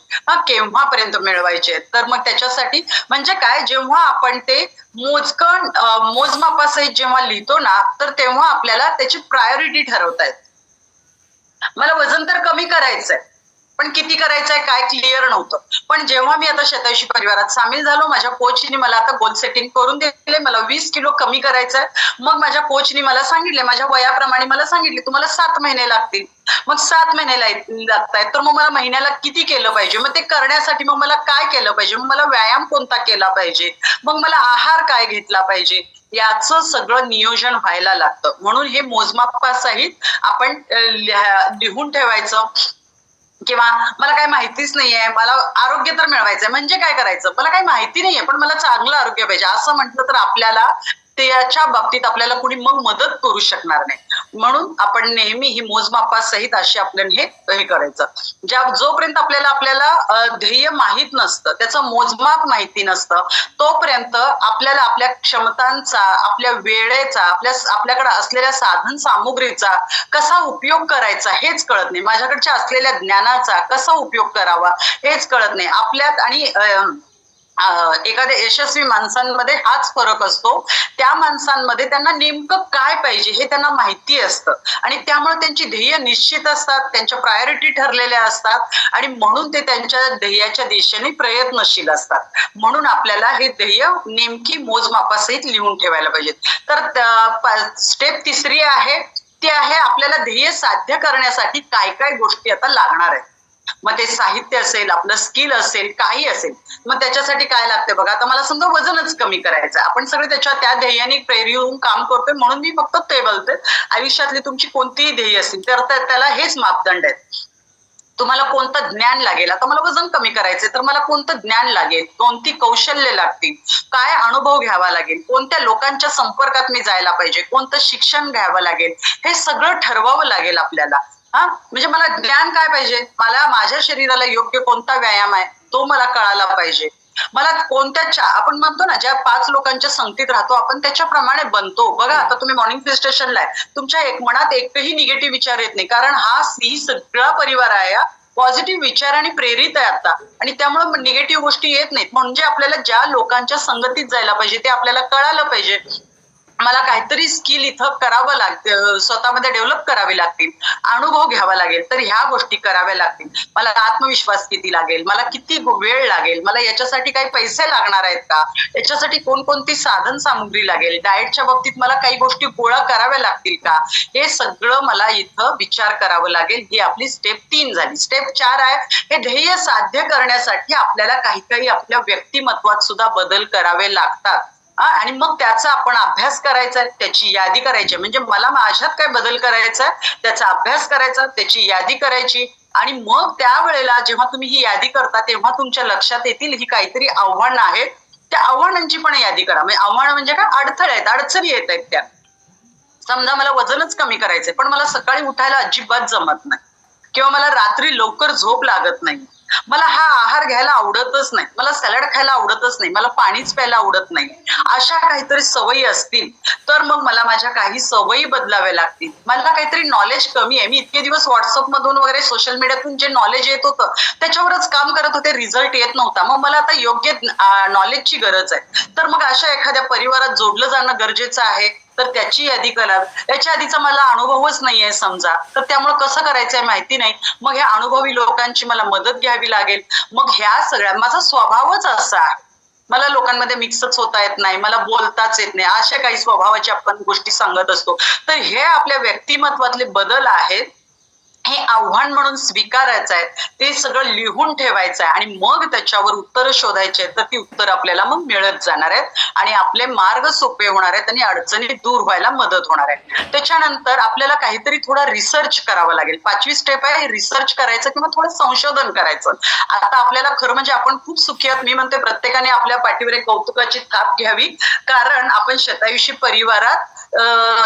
केव्हापर्यंत मिळवायचे. तर मग त्याच्यासाठी म्हणजे काय, जेव्हा आपण ते मोजमापासहित जेव्हा लिहितो ना, तर तेव्हा आपल्याला त्याची प्रायोरिटी ठरवता येते. मला वजन तर कमी करायचंय, पण किती करायचंय काय क्लिअर नव्हतं. पण जेव्हा मी आता शतायुषी परिवारात सामील झालो, माझ्या कोचनी मला आता गोल सेटिंग करून दिले, मला 20 किलो कमी करायचंय. मग माझ्या कोचनी मला सांगितले, माझ्या वयाप्रमाणे मला सांगितले तुम्हाला 7 महिने लागतील. मग 7 महिने लागतायत, तर मग मला महिन्याला किती केलं पाहिजे, मग ते करण्यासाठी मग मला काय केलं पाहिजे, मग मला व्यायाम कोणता केला पाहिजे, मग मला आहार काय घेतला पाहिजे, याचं सगळं नियोजन व्हायला लागतं. म्हणून हे मोजमापासहित आपण लिहून ठेवायचं. किंवा मला काही माहितीच नाहीये, मला आरोग्य तर मिळवायचंय, म्हणजे काय करायचं, मला काही माहिती नाहीये पण मला चांगलं आरोग्य पाहिजे असं म्हटलं तर आपल्याला त्याच्या बाबतीत आपल्याला कुणी मग मदत करू शकणार नाही. म्हणून आपण नेहमी ही मोजमापासहित अशी आपल्याला हे करायचं. जोपर्यंत आपल्याला ध्येय माहीत नसतं, त्याचं मोजमाप माहिती नसतं, तोपर्यंत आपल्याला आपल्या क्षमतांचा, आपल्या वेळेचा, आपल्याकडे असलेल्या साधन सामुग्रीचा कसा उपयोग करायचा हेच कळत नाही. माझ्याकडच्या असलेल्या ज्ञानाचा कसा उपयोग करावा हेच कळत नाही आपल्यात. आणि एखाद्या यशस्वी माणसांमध्ये हाच फरक असतो, त्या माणसांमध्ये त्यांना नेमकं काय पाहिजे हे त्यांना माहिती असतं आणि त्यामुळे त्यांची ध्येय निश्चित असतात, त्यांच्या प्रायोरिटी ठरलेल्या असतात आणि म्हणून ते त्यांच्या ध्येयाच्या दिशेने प्रयत्नशील असतात. म्हणून आपल्याला हे ध्येय नेमकी मोजमापासहित लिहून ठेवायला पाहिजेत. तर स्टेप 3 आहे, ती आहे आपल्याला ध्येय साध्य करण्यासाठी काय काय गोष्टी आता लागणार आहेत. मग ते साहित्य असेल, आपलं स्किल असेल, काही असेल. मग त्याच्यासाठी काय लागतं बघा, आता मला समजा वजनच कमी करायचं, आपण सगळे त्या ध्येयाने प्रेरित होऊन काम करतोय, म्हणून मी फक्त ते बोलते. आयुष्यातली तुमची कोणतीही ध्येय असतील तर त्याला हेच मापदंड आहेत. तुम्हाला कोणतं ज्ञान लागेल, आता मला वजन कमी करायचंय तर मला कोणतं ज्ञान लागेल, कोणती कौशल्य लागतील, काय अनुभव घ्यावा लागेल, कोणत्या लोकांच्या संपर्कात मी जायला पाहिजे, कोणतं शिक्षण घ्यावं लागेल, हे सगळं ठरवावं लागेल आपल्याला. म्हणजे मला ज्ञान काय पाहिजे, मला माझ्या शरीराला योग्य कोणता व्यायाम आहे तो मला कळायला पाहिजे. मला आपण म्हणतो ना, ज्या 5 लोकांच्या संगतीत राहतो आपण त्याच्याप्रमाणे बनतो. बघा आता तुम्ही मॉर्निंग फ्री स्टेशनला आहे, तुमच्या मनात एकही निगेटिव्ह विचार येत नाही, कारण ही सगळा परिवार आहे, पॉझिटिव्ह विचाराने प्रेरित आहे आता, आणि त्यामुळे निगेटिव्ह गोष्टी येत नाहीत. म्हणजे आपल्याला ज्या लोकांच्या संगतीत जायला पाहिजे ते आपल्याला कळायला पाहिजे. मला काहीतरी स्किल इथं करावं लागतं, स्वतःमध्ये डेव्हलप करावी लागतील, अनुभव घ्यावा लागेल, तर ह्या गोष्टी कराव्या लागतील. मला आत्मविश्वास किती लागेल, मला किती वेळ लागेल, मला याच्यासाठी काही पैसे लागणार आहेत का, याच्यासाठी कोणकोणती साधन सामुग्री लागेल, डाएटच्या बाबतीत मला काही गोष्टी गोळा कराव्या लागतील का, हे सगळं मला इथं विचार करावं लागेल. ही आपली स्टेप 3 झाली. स्टेप 4 आहे, हे ध्येय साध्य करण्यासाठी आपल्याला काही आपल्या व्यक्तिमत्वात सुद्धा बदल करावे लागतात. आणि मग त्याचा आपण अभ्यास करायचा, त्याची यादी करायची. म्हणजे मला माझ्यात काय बदल करायचा त्याचा अभ्यास करायचा, त्याची यादी करायची. आणि मग त्यावेळेला जेव्हा तुम्ही ही यादी करता तेव्हा तुमच्या लक्षात येतील ही काहीतरी आव्हानं आहेत, त्या आव्हानांची पण यादी करा. म्हणजे आव्हानं म्हणजे काय, अडथळे आहेत, अडचणी येत आहेत त्या. समजा मला वजनच कमी करायचंय पण मला सकाळी उठायला अजिबात जमत नाही, किंवा मला रात्री लवकर झोप लागत नाही, मला हा आहार घ्यायला आवडतच नाही, मला सॅलड खायला आवडतच नाही, मला पाणीच प्यायला आवडत नाही, अशा काहीतरी सवयी असतील तर मग मला माझ्या काही सवयी बदलाव्या लागतील. मला काहीतरी नॉलेज कमी आहे, मी इतके दिवस व्हॉट्सअप मधून वगैरे सोशल मीडियातून जे नॉलेज येत होतं त्याच्यावरच काम करत होते, रिझल्ट येत नव्हता, मग मला आता योग्य नॉलेजची गरज आहे. तर मग अशा एखाद्या परिवारात जोडलं जाणं गरजेचं आहे, तर त्याची यादी करा. याच्या आधीचा मला अनुभवच नाहीये समजा, तर त्यामुळे कसं करायचंय माहिती नाही, मग ह्या अनुभवी लोकांची मला मदत घ्यावी लागेल. मग ह्या सगळ्या, माझा स्वभावच असा आहे, मला लोकांमध्ये मिक्सच होता येत नाही, मला बोलताच येत नाही, अशा काही स्वभावाच्या आपण गोष्टी सांगत असतो. तर हे आपल्या व्यक्तिमत्वातले बदल आहेत, हे आव्हान म्हणून स्वीकारायचं आहे, ते सगळं लिहून ठेवायचं आहे आणि मग त्याच्यावर उत्तर शोधायचे आहेत. तर ती उत्तर आपल्याला मग मिळत जाणार आहेत आणि आपले मार्ग सोपे होणार आहेत आणि अडचणी दूर व्हायला मदत होणार आहे. त्याच्यानंतर आपल्याला काहीतरी थोडा रिसर्च करावा लागेल. 5वी स्टेप आहे रिसर्च करायचं किंवा थोडं संशोधन करायचं. आता आपल्याला खरं म्हणजे आपण खूप सुखी आहोत. मी म्हणते प्रत्येकाने आपल्या पाठीवर एक कौतुकाची थाप घ्यावी, कारण आपण शतायुषी परिवारात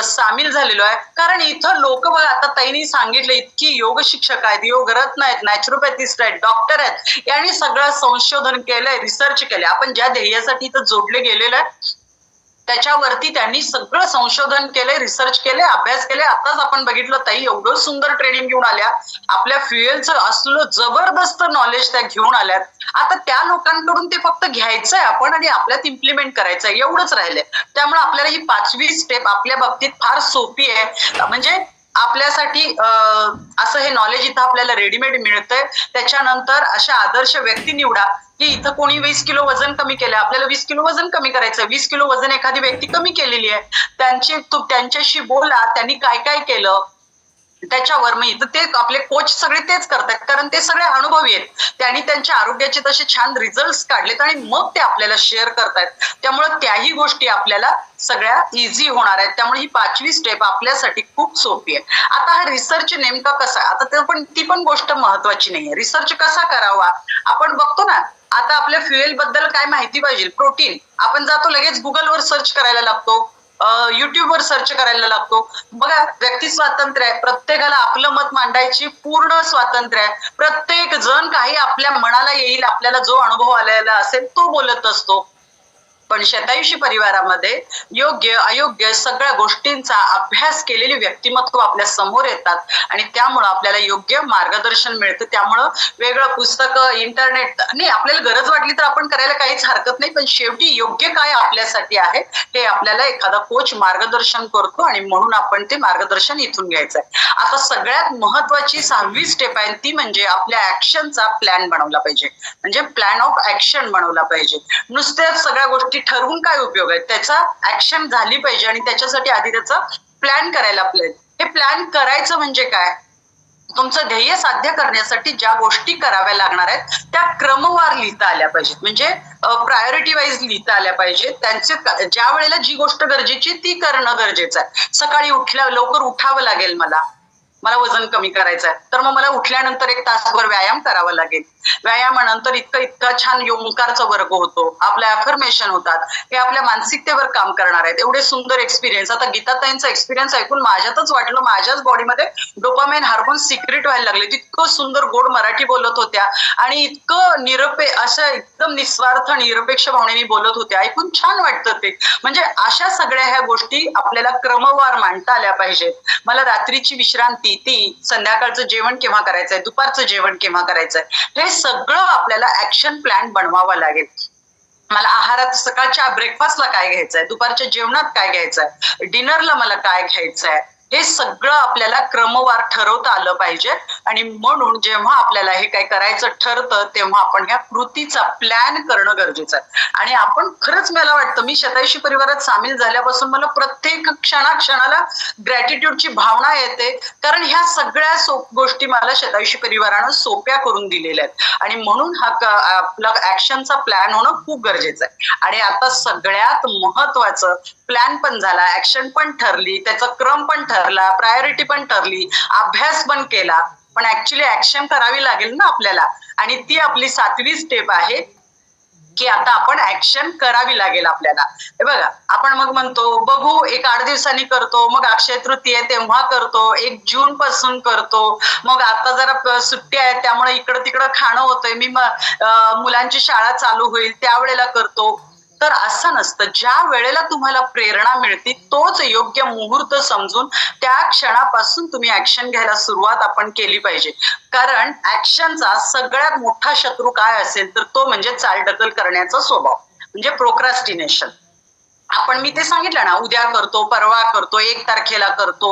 सामील झालेलो आहे. कारण इथं लोक बघा, आता ताईंनी सांगितलं, इतकी योग शिक्षक आहेत, योग रत्न आहेत, नॅचरोपॅथिस्ट आहेत, डॉक्टर आहेत, यांनी सगळं संशोधन केलंय, रिसर्च केलंय. आपण ज्या ध्येयासाठी इथं जोडले गेलेलो आहे त्याच्यावरती त्यांनी सगळं संशोधन केलंय, रिसर्च केलंय, अभ्यास केले. आताच आपण बघितलं ताई एवढं सुंदर ट्रेनिंग घेऊन आल्या, आपल्या फ्युएलचं असलं जबरदस्त नॉलेज त्या घेऊन आल्यात. आता त्या लोकांकडून ते फक्त घ्यायचंय आपण आणि आपल्यात इम्प्लिमेंट करायचंय, एवढंच राहिलंय. त्यामुळे आपल्याला ही 5वी स्टेप आपल्या बाबतीत फार सोपी आहे. म्हणजे आपल्यासाठी असं हे नॉलेज इथं आपल्याला रेडीमेड मिळतंय. त्याच्यानंतर अशा आदर्श व्यक्ती निवडा की इथं कोणी 20 किलो वजन कमी केलं, आपल्याला 20 किलो वजन कमी करायचं, 20 किलो वजन एखादी व्यक्ती कमी केलेली आहे, त्यांच्याशी बोला, त्यांनी काय काय केलं त्याच्यावर. मग इथं ते आपले कोच सगळे तेच करतात, कारण ते सगळे अनुभवी आहेत. त्यांनी त्यांच्या आरोग्याचे तसे छान रिझल्ट काढलेत आणि मग ते आपल्याला शेअर करतायत. त्यामुळे त्याही गोष्टी आपल्याला सगळ्या इझी होणार आहेत. त्यामुळे ही 5वी स्टेप आपल्यासाठी खूप सोपी आहे. आता हा रिसर्च नेमका कसा, आता ती पण गोष्ट महत्वाची नाहीये. रिसर्च कसा करावा आपण बघतो ना. आता आपल्या फ्युएल बद्दल काय माहिती पाहिजे, प्रोटीन, आपण जातो लगेच गुगलवर सर्च करायला लागतो, युट्यूबवर सर्च करायला लागतो. बघा, व्यक्ती स्वातंत्र्य आहे, प्रत्येकाला आपलं मत मांडायची पूर्ण स्वातंत्र्य आहे. प्रत्येक जण काही आपल्या मनाला येईल, आपल्याला जो अनुभव आलेला असेल तो बोलत असतो. पण शतायुषी परिवारामध्ये योग्य अयोग्य सगळ्या गोष्टींचा अभ्यास केलेली व्यक्तिमत्व आपल्या समोर येतात आणि त्यामुळं आपल्याला योग्य मार्गदर्शन मिळतं. त्यामुळं वेगळं पुस्तकं, इंटरनेट नाही, आपल्याला गरज वाटली तर आपण करायला काहीच हरकत नाही. पण शेवटी योग्य काय आपल्यासाठी आहे हे आपल्याला एखादा कोच मार्गदर्शन करतो आणि म्हणून आपण ते मार्गदर्शन इथून घ्यायचं आहे. आता सगळ्यात महत्वाची 6वी स्टेप आहे ती म्हणजे आपल्या ऍक्शनचा प्लॅन बनवला पाहिजे, म्हणजे प्लॅन ऑफ ऍक्शन बनवला पाहिजे. नुसत्याच सगळ्या गोष्टी ठरवून काय उपयोग आहे, त्याचा ऍक्शन झाली पाहिजे आणि त्याच्यासाठी आधी त्याचा प्लॅन करायला पाहिजे. हे प्लॅन करायचं म्हणजे काय, तुमचं ध्येय साध्य करण्यासाठी ज्या गोष्टी कराव्या लागणार आहेत त्या क्रमवार लिहिता आल्या पाहिजेत, म्हणजे प्रायोरिटी वाईज लिहिता आल्या पाहिजेत. त्यांचे ज्या वेळेला जी गोष्ट गरजेची ती करणं गरजेचं आहे. सकाळी लवकर उठावं लागेल, मला वजन कमी करायचं आहे, तर मग मला उठल्यानंतर 1 तासभर व्यायाम करावा लागेल. व्यायामानंतर इतका छान ओंकारचा वर्ग होतो, आपल्या अफर्मेशन होतात, हे आपल्या मानसिकतेवर काम करणार आहेत. एवढे सुंदर एक्सपिरियन्स. आता गीताताईंचा एक्सपिरियन्स ऐकून माझ्यातच वाटलं, माझ्याच बॉडीमध्ये डोपामाइन हार्मोन सिक्रेट व्हायला लागले. इतकं सुंदर गोड मराठी बोलत होत्या आणि इतकं असं एकदम निस्वार्थ निरपेक्ष भावनेने बोलत होत्या. ऐकून छान वाटतं ते. म्हणजे अशा सगळ्या ह्या गोष्टी आपल्याला क्रमवार मांडता आल्या पाहिजेत. मला रात्रीची विश्रांती, ती संध्याकाळचं जेवण केव्हा करायचंय, दुपारचं जेवण केव्हा करायचंय, हे सगळं आपल्याला ऍक्शन प्लॅन बनवावा लागेल. मला आहारात सकाळच्या ब्रेकफास्टला काय घ्यायचंय, दुपारच्या जेवणात काय घ्यायचंय, डिनरला मला काय घ्यायचंय, हे सगळं आपल्याला क्रमवार ठरवता आलं पाहिजे. आणि म्हणून जेव्हा आपल्याला हे काय करायचं ठरतं तेव्हा आपण ह्या कृतीचा प्लॅन करणं गरजेचं आहे. आणि आपण खरंच, मला वाटतं, मी शतायुषी परिवारात सामील झाल्यापासून मला प्रत्येक क्षणाक्षणाला ग्रॅटिट्यूडची भावना येते, कारण ह्या सगळ्या गोष्टी मला शतायुषी परिवारानं सोप्या करून दिलेल्या आहेत. आणि म्हणून हा आपला ऍक्शनचा प्लॅन होणं खूप गरजेचं आहे. आणि आता सगळ्यात महत्वाचं, प्लॅन पण झाला, ऍक्शन पण ठरली, त्याचा क्रम पण ठरला, प्रायोरिटी पण ठरली, अभ्यास पण केला, पण ऍक्च्युली ऍक्शन करावी लागेल ना आपल्याला. आणि ती आपली 7वी स्टेप आहे की आता आपण ऍक्शन करावी लागेल आपल्याला. हे बघा, आपण मग म्हणतो बघू 1-8 दिवसांनी करतो, मग अक्षय तृतीया तेव्हा करतो, 1 जून पासून करतो, मग आता जरा सुट्टी आहे त्यामुळे इकडं तिकडं खाणं होतंय, मी मुलांची शाळा चालू होईल त्यावेळेला करतो. तर असं नसतं. ज्या वेळेला तुम्हाला प्रेरणा मिळते तोच योग्य मुहूर्त समजून त्या क्षणापासून तुम्ही ऍक्शन घ्यायला सुरुवात आपण केली पाहिजे. कारण ऍक्शनचा सगळ्यात मोठा शत्रू काय असेल तर तो म्हणजे चालढकल करण्याचा स्वभाव, म्हणजे प्रोक्रॅस्टिनेशन. मी ते सांगितलं ना, उद्या करतो, परवा करतो, 1 तारखेला करतो,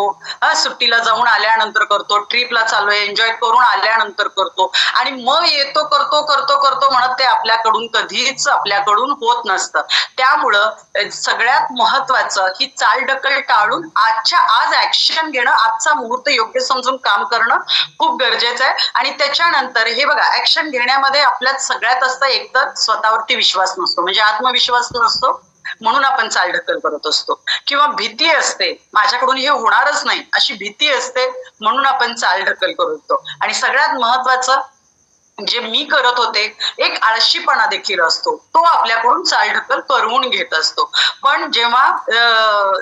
सुट्टीला जाऊन आल्यानंतर करतो, ट्रिपला चालू एन्जॉय करून आल्यानंतर करतो, आणि मग येतो करतो करतो करतो म्हणत ते आपल्याकडून होत नसतं. त्यामुळं सगळ्यात महत्वाचं ही चालढकल टाळून आजच्या आज ऍक्शन घेणं, आजचा मुहूर्त योग्य समजून काम करणं खूप गरजेचं आहे. आणि त्याच्यानंतर हे बघा, ऍक्शन घेण्यामध्ये आपल्यात सगळ्यात असतं, एकतर स्वतःवरती विश्वास नसतो, म्हणजे आत्मविश्वास नसतो, म्हणून आपण चालढकल करत असतो, किंवा भीती असते, माझ्याकडून हे होणारच नाही अशी भीती असते, म्हणून आपण चालढकल करतो. आणि सगळ्यात महत्वाचं जे मी करत होते, एक आळशीपणा देखील असतो, तो आपल्याकडून चालढकल करवून घेत असतो. पण जेव्हा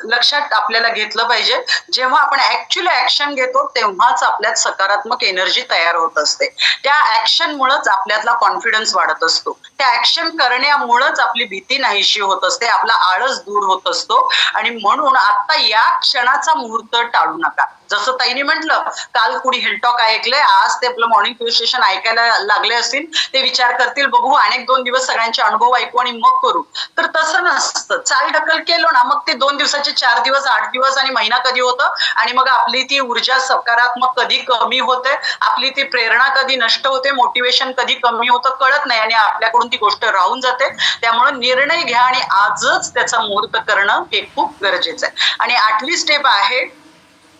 लक्षात आपल्याला घेतलं पाहिजे, जेव्हा आपण ऍक्च्युअली ऍक्शन घेतो तेव्हाच आपल्यात सकारात्मक एनर्जी तयार होत असते. त्या ऍक्शनमुळेच आपल्यातला कॉन्फिडन्स वाढत असतो, त्या ऍक्शन करण्यामुळेच आपली भीती नाहीशी होत असते, आपला आळस दूर होत असतो. आणि म्हणून आता या क्षणाचा मुहूर्त टाळू नका. जसं ताईने म्हटलं, काल कुणी हिलटॉक ऐकलंय, आज ते आपलं मॉर्निंग क्यू स्टेशन ऐकायला लागले असतील, ते विचार करतील बघू अनेक 2 दिवस सगळ्यांचे अनुभव ऐकू आणि मग करू. तर तसं नसतं. चालढकल केलं ना मग ते 2 दिवसाचे 4 दिवस, 8 दिवस आणि महिना कधी होतं आणि मग आपली ती ऊर्जा सकारात्मक कधी कमी होते, आपली ती प्रेरणा कधी नष्ट होते, मोटिवेशन कधी कमी होतं कळत नाही आणि आपल्याकडून ती गोष्ट राहून जाते. त्यामुळे निर्णय घ्या आणि आजच त्याचा मुहूर्त करणं हे खूप गरजेचं आहे. आणि 8वी स्टेप आहे,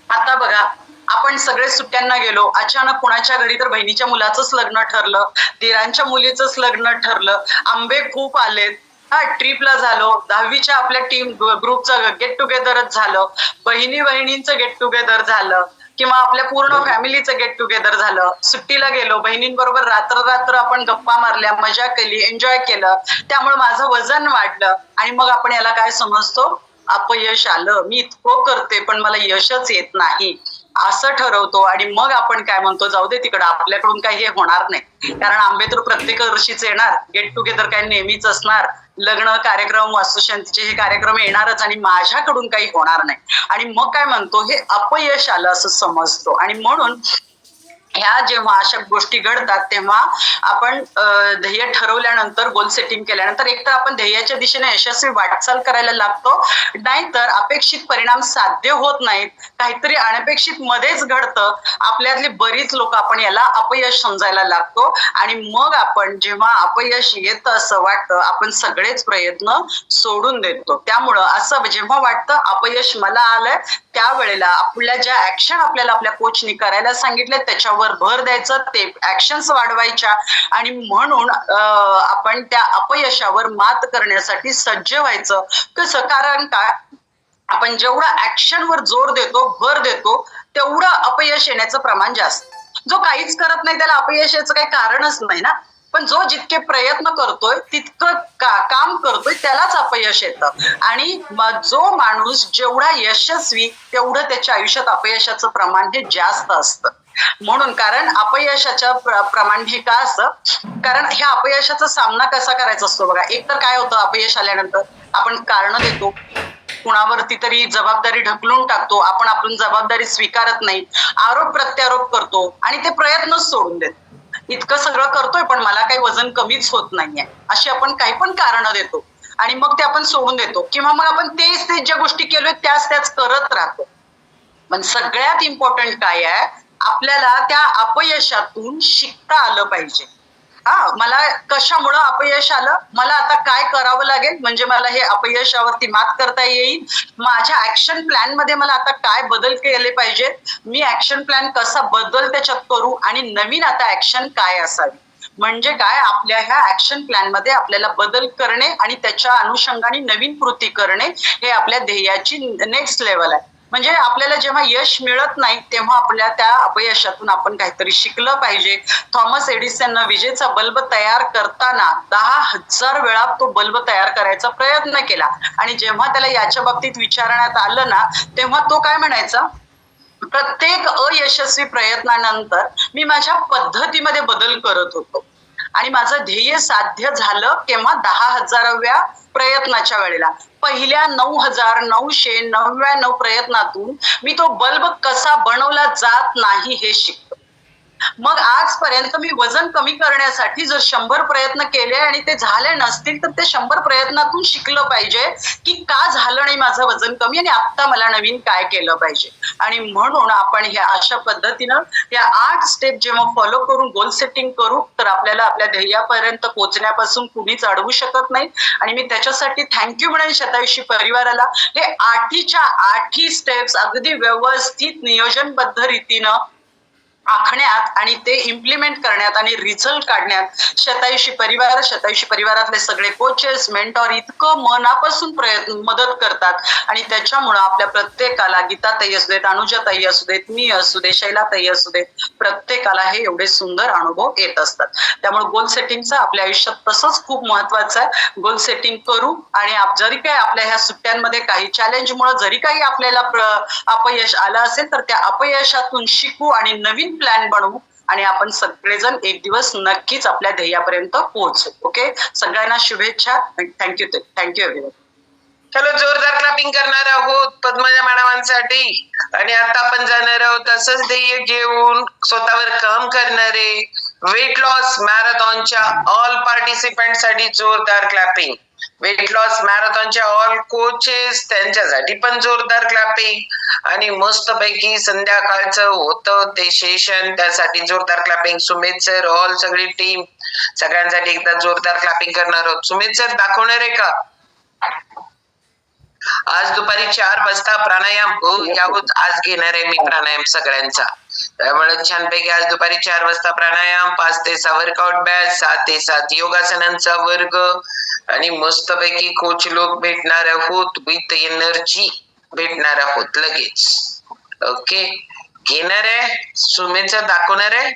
आता बघा आपण सगळे सुट्ट्यांना गेलो, अचानक कुणाच्या घरी तर बहिणीच्या मुलाचंच लग्न ठरलं, दिरांच्या मुलीचंच लग्न ठरलं, आंबे खूप आलेत, हा ट्रिपला झालो, 10वीच्या आपल्या टीम ग्रुपचं गेट टुगेदरच झालं, बहिणींचं गेट टुगेदर झालं किंवा आपल्या पूर्ण फॅमिलीचं गेट टुगेदर झालं, सुट्टीला गेलो, बहिणींबरोबर रात्र आपण गप्पा मारल्या, मजा केली, एन्जॉय केलं, त्यामुळे माझं वजन वाढलं आणि मग आपण याला काय समजतो, अपयश आलं, मी इतकं करते पण मला यशच येत नाही असं ठरवतो आणि मग आपण काय म्हणतो, जाऊ दे तिकडं, आपल्याकडून काही हे होणार नाही. कारण आंबे तर प्रत्येक वर्षीच येणार, गेट टुगेदर काय नेहमीच असणार, लग्न कार्यक्रम वास्तुशांतीचे हे कार्यक्रम येणारच आणि माझ्याकडून काही होणार नाही. आणि मग काय म्हणतो, हे अपयश आलं असं समजतो. आणि म्हणून ह्या जेव्हा अशा गोष्टी घडतात तेव्हा आपण ध्येय ठरवल्यानंतर, गोल सेटिंग केल्यानंतर एकतर आपण ध्येयाच्या दिशेने यशस्वी वाटचाल करायला लागतो, नाहीतर अपेक्षित परिणाम साध्य होत नाहीत, काहीतरी अनपेक्षित मध्येच घडतं, आपल्यातली बरीच लोक आपण याला अपयश समजायला लागतो आणि मग आपण जेव्हा अपयश येतं असं वाटतं आपण सगळेच प्रयत्न सोडून देतो. त्यामुळं असं जेव्हा वाटतं अपयश मला आलंय त्यावेळेला आपल्या ज्या ऍक्शन आपल्याला आपल्या कोचनी करायला सांगितले त्याच्यावर भर द्यायचं, ते ऍक्शन्स वाढवायच्या आणि म्हणून आपण त्या अपयशावर मात करण्यासाठी सज्ज व्हायचं. कसं, कारण काय, आपण जेवढा ऍक्शनवर जोर देतो, भर देतो, तेवढं अपयश येण्याचं प्रमाण जास्त. जो काहीच करत नाही त्याला अपयश याचं काही कारणच नाही ना, पण जो जितके प्रयत्न करतोय तितकं काम करतोय त्यालाच अपयश येतं. आणि जो माणूस जेवढा यशस्वी तेवढं त्याच्या आयुष्यात अपयशाचं प्रमाण हे जास्त असतं. म्हणून कारण अपयशाच्या प्रमाण हे का असतं, कारण ह्या अपयशाचा सामना कसा करायचा असतो बघा. एक तर काय होतं, अपयश आल्यानंतर आपण कारण देतो, कुणावरती तरी जबाबदारी ढकलून टाकतो, आपण जबाबदारी स्वीकारत नाही, आरोप प्रत्यारोप करतो आणि ते प्रयत्नच सोडून देतो. इतकं सगळं करतोय पण मला काही वजन कमीच होत नाहीये, अशी आपण काही पण कारण देतो आणि मग ते आपण सोडून देतो किंवा मग आपण तेच ज्या गोष्टी केलोय त्याच करत राहतो. पण सगळ्यात इम्पॉर्टंट काय आहे, आपल्याला त्या अपयशातून शिकता आलं पाहिजे. मला कशामुळं अपयश आलं, मला आता काय करावं लागेल म्हणजे मला हे अपयशावरती मात करता येईल, माझ्या ऍक्शन प्लॅन मध्ये मला आता काय बदल केले पाहिजे, मी ऍक्शन प्लॅन कसा बदल त्याच्यात करू आणि नवीन आता ऍक्शन काय असावी. म्हणजे काय, आपल्या ह्या ऍक्शन प्लॅन मध्ये आपल्याला बदल करणे आणि त्याच्या अनुषंगाने नवीन कृती करणे हे आपल्या ध्येयाची नेक्स्ट लेवल आहे. म्हणजे आपल्याला जेव्हा यश मिळत नाही तेव्हा आपल्या त्या अपयशातून आपण काहीतरी शिकलं पाहिजे. थॉमस एडिसननं विजेचा बल्ब तयार करताना 10,000 वेळा तो बल्ब तयार करायचा प्रयत्न केला आणि जेव्हा त्याला याच्या बाबतीत विचारण्यात आलं ना तेव्हा तो काय म्हणायचा, प्रत्येक अयशस्वी प्रयत्नानंतर मी माझ्या पद्धतीमध्ये बदल करत होतो आणि माझं ध्येय साध्य झालं केव्हा, 10,000व्या प्रयत्नाच्या वेळेला. पहिल्या 9,999 प्रयत्नातून मी तो बल्ब कसा बनवला जात नाही हे शिकतो. मग आजपर्यंत मी वजन कमी करण्यासाठी जर 100 प्रयत्न केले आणि ते झाले नसतील तर ते 100 प्रयत्नातून शिकलं पाहिजे की का झालं नाही माझं वजन कमी आणि आता मला नवीन काय केलं पाहिजे. आणि म्हणून आपण ह्या अशा पद्धतीनं या 8 स्टेप जेव्हा फॉलो करून गोल सेटिंग करू तर आपल्याला आपल्या ध्येयापर्यंत पोहोचण्यापासून कुणीच अडवू शकत नाही. आणि मी त्याच्यासाठी थँक्यू म्हणेन शतायुषी परिवाराला. हे 8च्या 8 स्टेप्स अगदी व्यवस्थित नियोजनबद्ध रीतीनं आखण्यात आणि ते इम्प्लिमेंट करण्यात आणि रिझल्ट काढण्यात शतायुषी परिवारातले सगळे कोचेस, मेंटॉर इतकं मनापासून मदत करतात आणि त्याच्यामुळं आपल्या प्रत्येकाला, गीताताई असू देत, अनुजाताई असू देत, मी असू दे, शैलाताई असू देत, प्रत्येकाला हे एवढे सुंदर अनुभव येत असतात. त्यामुळे गोल सेटिंगचं आपल्या आयुष्यात तसंच खूप महत्वाचं आहे. गोल सेटिंग करू आणि जरी काही आपल्या ह्या सुट्ट्यांमध्ये काही चॅलेंजमुळे जरी काही आपल्याला अपयश आलं असेल तर त्या अपयशातून शिकू आणि नवीन प्लॅन बनवू आणि आपण सगळेजण एक दिवस नक्कीच आपल्या ध्येयापर्यंत पोहोचू. ओके, सगळ्यांना शुभेच्छा. Thank you everyone. चलो जोरदार क्लॅपिंग क्लॅपिंग करणार आहोत पद्मजा मॅडमांसाठी. आणि आता आपण जाणार आहोत असंच ध्येय घेऊन स्वतःवर काम करणारे वेट लॉस मॅरेथॉनच्या ऑल पार्टिसिपंट साठी जोरदार क्लॅपिंग. वेट लॉस मॅरेथॉनच्या ऑल कोचेस त्यांच्यासाठी पण जोरदार क्लॅपिंग. आणि मस्त पैकी संध्याकाळचं होतं ते सेशन, त्यासाठी जोरदार क्लॅपिंग. सुमित सर, ऑल सगळी टीम सगळ्यांसाठी एकदा जोरदार क्लॅपिंग करणार आहोत. सुमित सर दाखवणार आहे का? आज दुपारी 4 वाजता प्राणायाम याहूत आज घेणार आहे मी प्राणायाम सगळ्यांचा. त्यामुळे छानपैकी आज दुपारी 4 वाजता प्राणायाम, 5 ते 6 वर्कआउट बॅच, 7 ते 7 योगासनांचा वर्ग आणि मस्तपैकी कोच लोक भेटणार आहोत, विथ एनर्जी भेटणार आहोत लगेच. ओके, घेणार आहे सुमित सर, दाखवणार आहे.